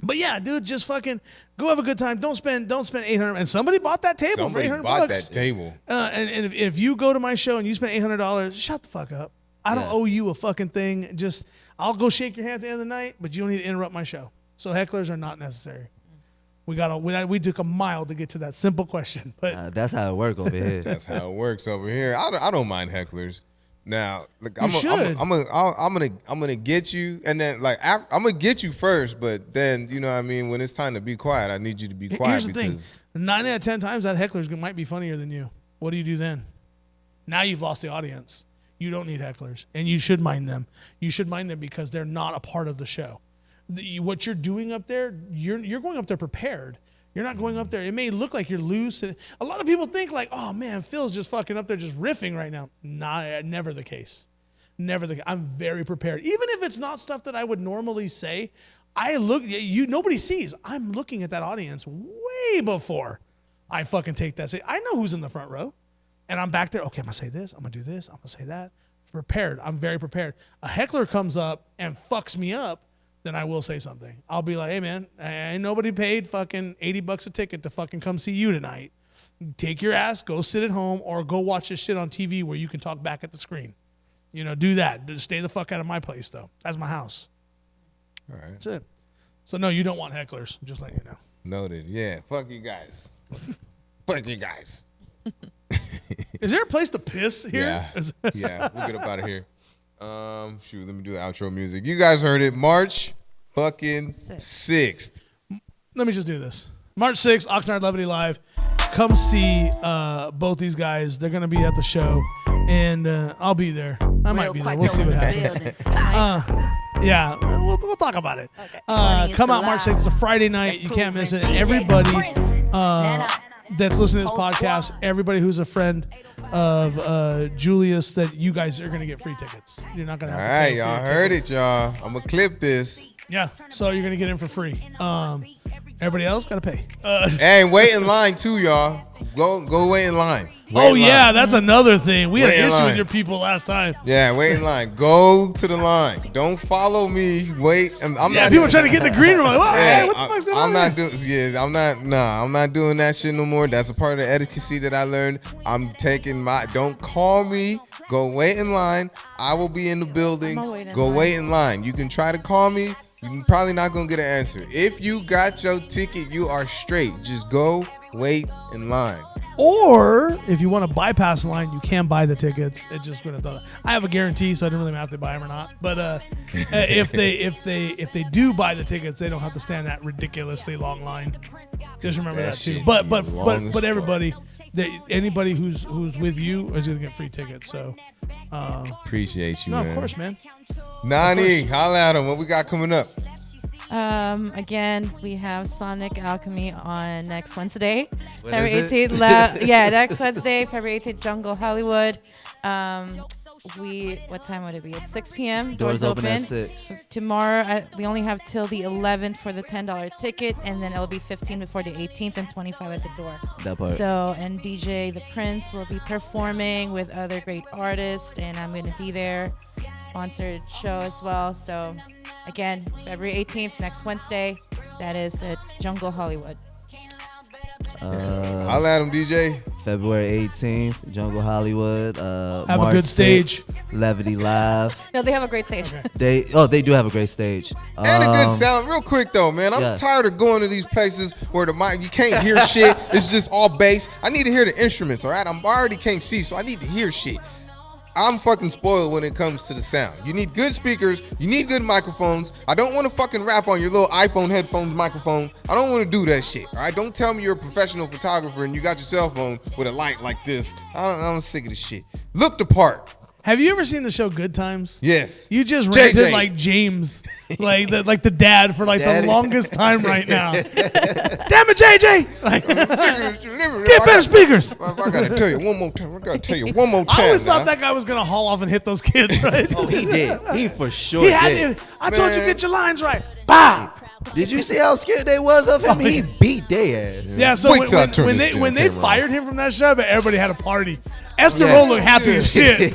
But yeah, dude, just fucking go have a good time. Don't spend $800. And somebody bought that table Somebody for $800. bought that table. And if you go to my show and you spend $800, shut the fuck up. I don't owe you a fucking thing. Just I'll go shake your hand at the end of the night, but you don't need to interrupt my show. So hecklers are not necessary. We took a mile to get to that simple question, but That's how it works over here. That's how it works over here. I don't mind hecklers. Now, look, I'm gonna get you, and then like I'm gonna get you first, but then you know what I mean. When it's time to be quiet, I need you to be quiet. here's the thing: 9 out of 10 times that heckler might be funnier than you. What do you do then? Now you've lost the audience. You don't need hecklers, and you should mind them. You should mind them because they're not a part of the show. What you're doing up there, you're going up there prepared. You're not going up there. It may look like you're loose. And a lot of people think like, oh man, Phil's just fucking up there just riffing right now. Nah, never the case. Never the case. I'm very prepared. Even if it's not stuff that I would normally say, nobody sees. I'm looking at that audience way before I fucking take that. I know who's in the front row. And I'm back there. Okay, I'm going to say this. I'm going to do this. I'm going to say that. Prepared. I'm very prepared. A heckler comes up and fucks me up. Then I will say something. I'll be like, hey, man, ain't nobody paid fucking $80 a ticket to fucking come see you tonight. Take your ass, go sit at home, or go watch this shit on TV where you can talk back at the screen. You know, do that. Just stay the fuck out of my place, though. That's my house. All right. That's it. So, no, you don't want hecklers. I'm just letting you know. Noted. Yeah. Fuck you guys. Fuck you guys. Is there a place to piss here? Yeah. Yeah. We'll get up out of here. Shoot, let me do the outro music. You guys heard it. March fucking 6th. Let me just do this. March 6th, Oxnard Levity Live. Come see both these guys. They're going to be at the show, and I'll be there. I might be there. We'll see what happens. Yeah, we'll talk about it. Okay. Come out March 6th. It's a Friday night. You can't miss it. And everybody that's listening to this podcast, everybody who's a friend of Julius, that you guys are going to get free tickets. You're not going to have to pay. All right, y'all heard it, y'all. I'm going to clip this. Yeah, so you're going to get in for free. Everybody else got to pay. Hey, wait in line too, y'all. Go wait in line. That's another thing. We had an issue with your people last time. Yeah, wait in line. Go to the line. Don't follow me. Wait. I'm not. People trying to get in the green room. Like, hey, what the fuck's going on? I'm not doing that shit no more. That's a part of the etiquette that I learned. I'm taking don't call me. Go wait in line. I will be in the building. Go wait in line. You can try to call me. You're probably not going to get an answer. If you got your ticket, you are straight. Just go wait in line. Or if you want to bypass the line, you can buy the tickets. It just I have a guarantee, so I didn't really have to buy them or not. But if they do buy the tickets, they don't have to stand that ridiculously long line. Just remember that too. But everybody, anybody who's with you is gonna get free tickets. So appreciate you. No, man. Of course, man. Nani, holla at him. What we got coming up? Again, we have Sonic Alchemy on next Wednesday, February 18th. Next Wednesday, February 18th, Jungle Hollywood. What time would it be? It's 6 p.m. Doors open at 6. Tomorrow, we only have till the 11th for the $10 ticket, and then it'll be $15 before the 18th and $25 at the door. That part. So, and DJ The Prince will be performing with other great artists, and I'm going to be there. Sponsored show as well. So, again, February 18th, next Wednesday. That is at Jungle Hollywood. I'll add him, DJ. February 18th, Jungle Hollywood. Have March a good stage. 6th, Levity Live. No, they have a great stage. They do have a great stage. And a good sound. Real quick though, man. I'm tired of going to these places where the mic, you can't hear shit. It's just all bass. I need to hear the instruments, all right? I already can't see, so I need to hear shit. I'm fucking spoiled when it comes to the sound. You need good speakers. You need good microphones. I don't want to fucking rap on your little iPhone headphones microphone. I don't want to do that shit, all right? Don't tell me you're a professional photographer and you got your cell phone with a light like this. I'm sick of this shit. Look the part. Have you ever seen the show Good Times? Yes. You just ranted like James, like the dad for the longest time right now. Damn it, JJ! Get better speakers. I gotta tell you one more time. I always thought that guy was gonna haul off and hit those kids, right? Oh, he did. He for sure did. I told you get your lines right. Bah! Did you see how scared they was of him? He beat their ass. Yeah. So when they fired him from that show, but everybody had a party. Esther Roll looked happy as shit.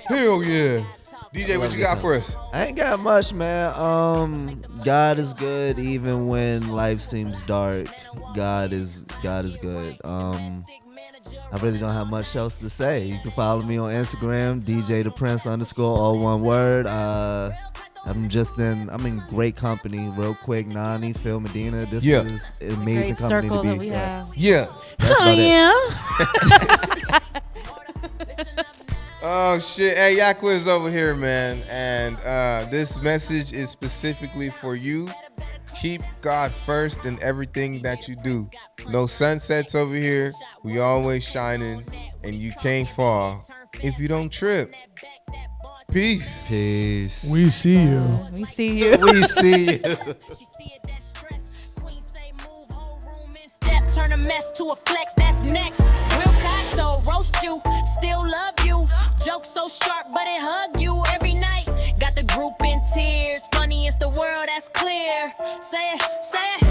Hell yeah. DJ, what you got for us? I ain't got much, man. God is good even when life seems dark. God is good. I really don't have much else to say. You can follow me on Instagram, DJ the Prince _ all one word. I'm in great company. Real quick, Nani, Phil, Medina. This is an amazing great company circle to be. that we have. Yeah. That's Oh shit. Hey, Yakwiz over here, man. And this message is specifically for you. Keep God first in everything that you do. No sunsets over here. We always shining, and you can't fall if you don't trip. Peace. Peace. We see you. We see you. We see you. Turn a mess to a flex, that's next. Realquicctho, roast you, still love you. Joke so sharp, but it hug you every night. Got the group in tears, funny is the world, that's clear. Say it, say it.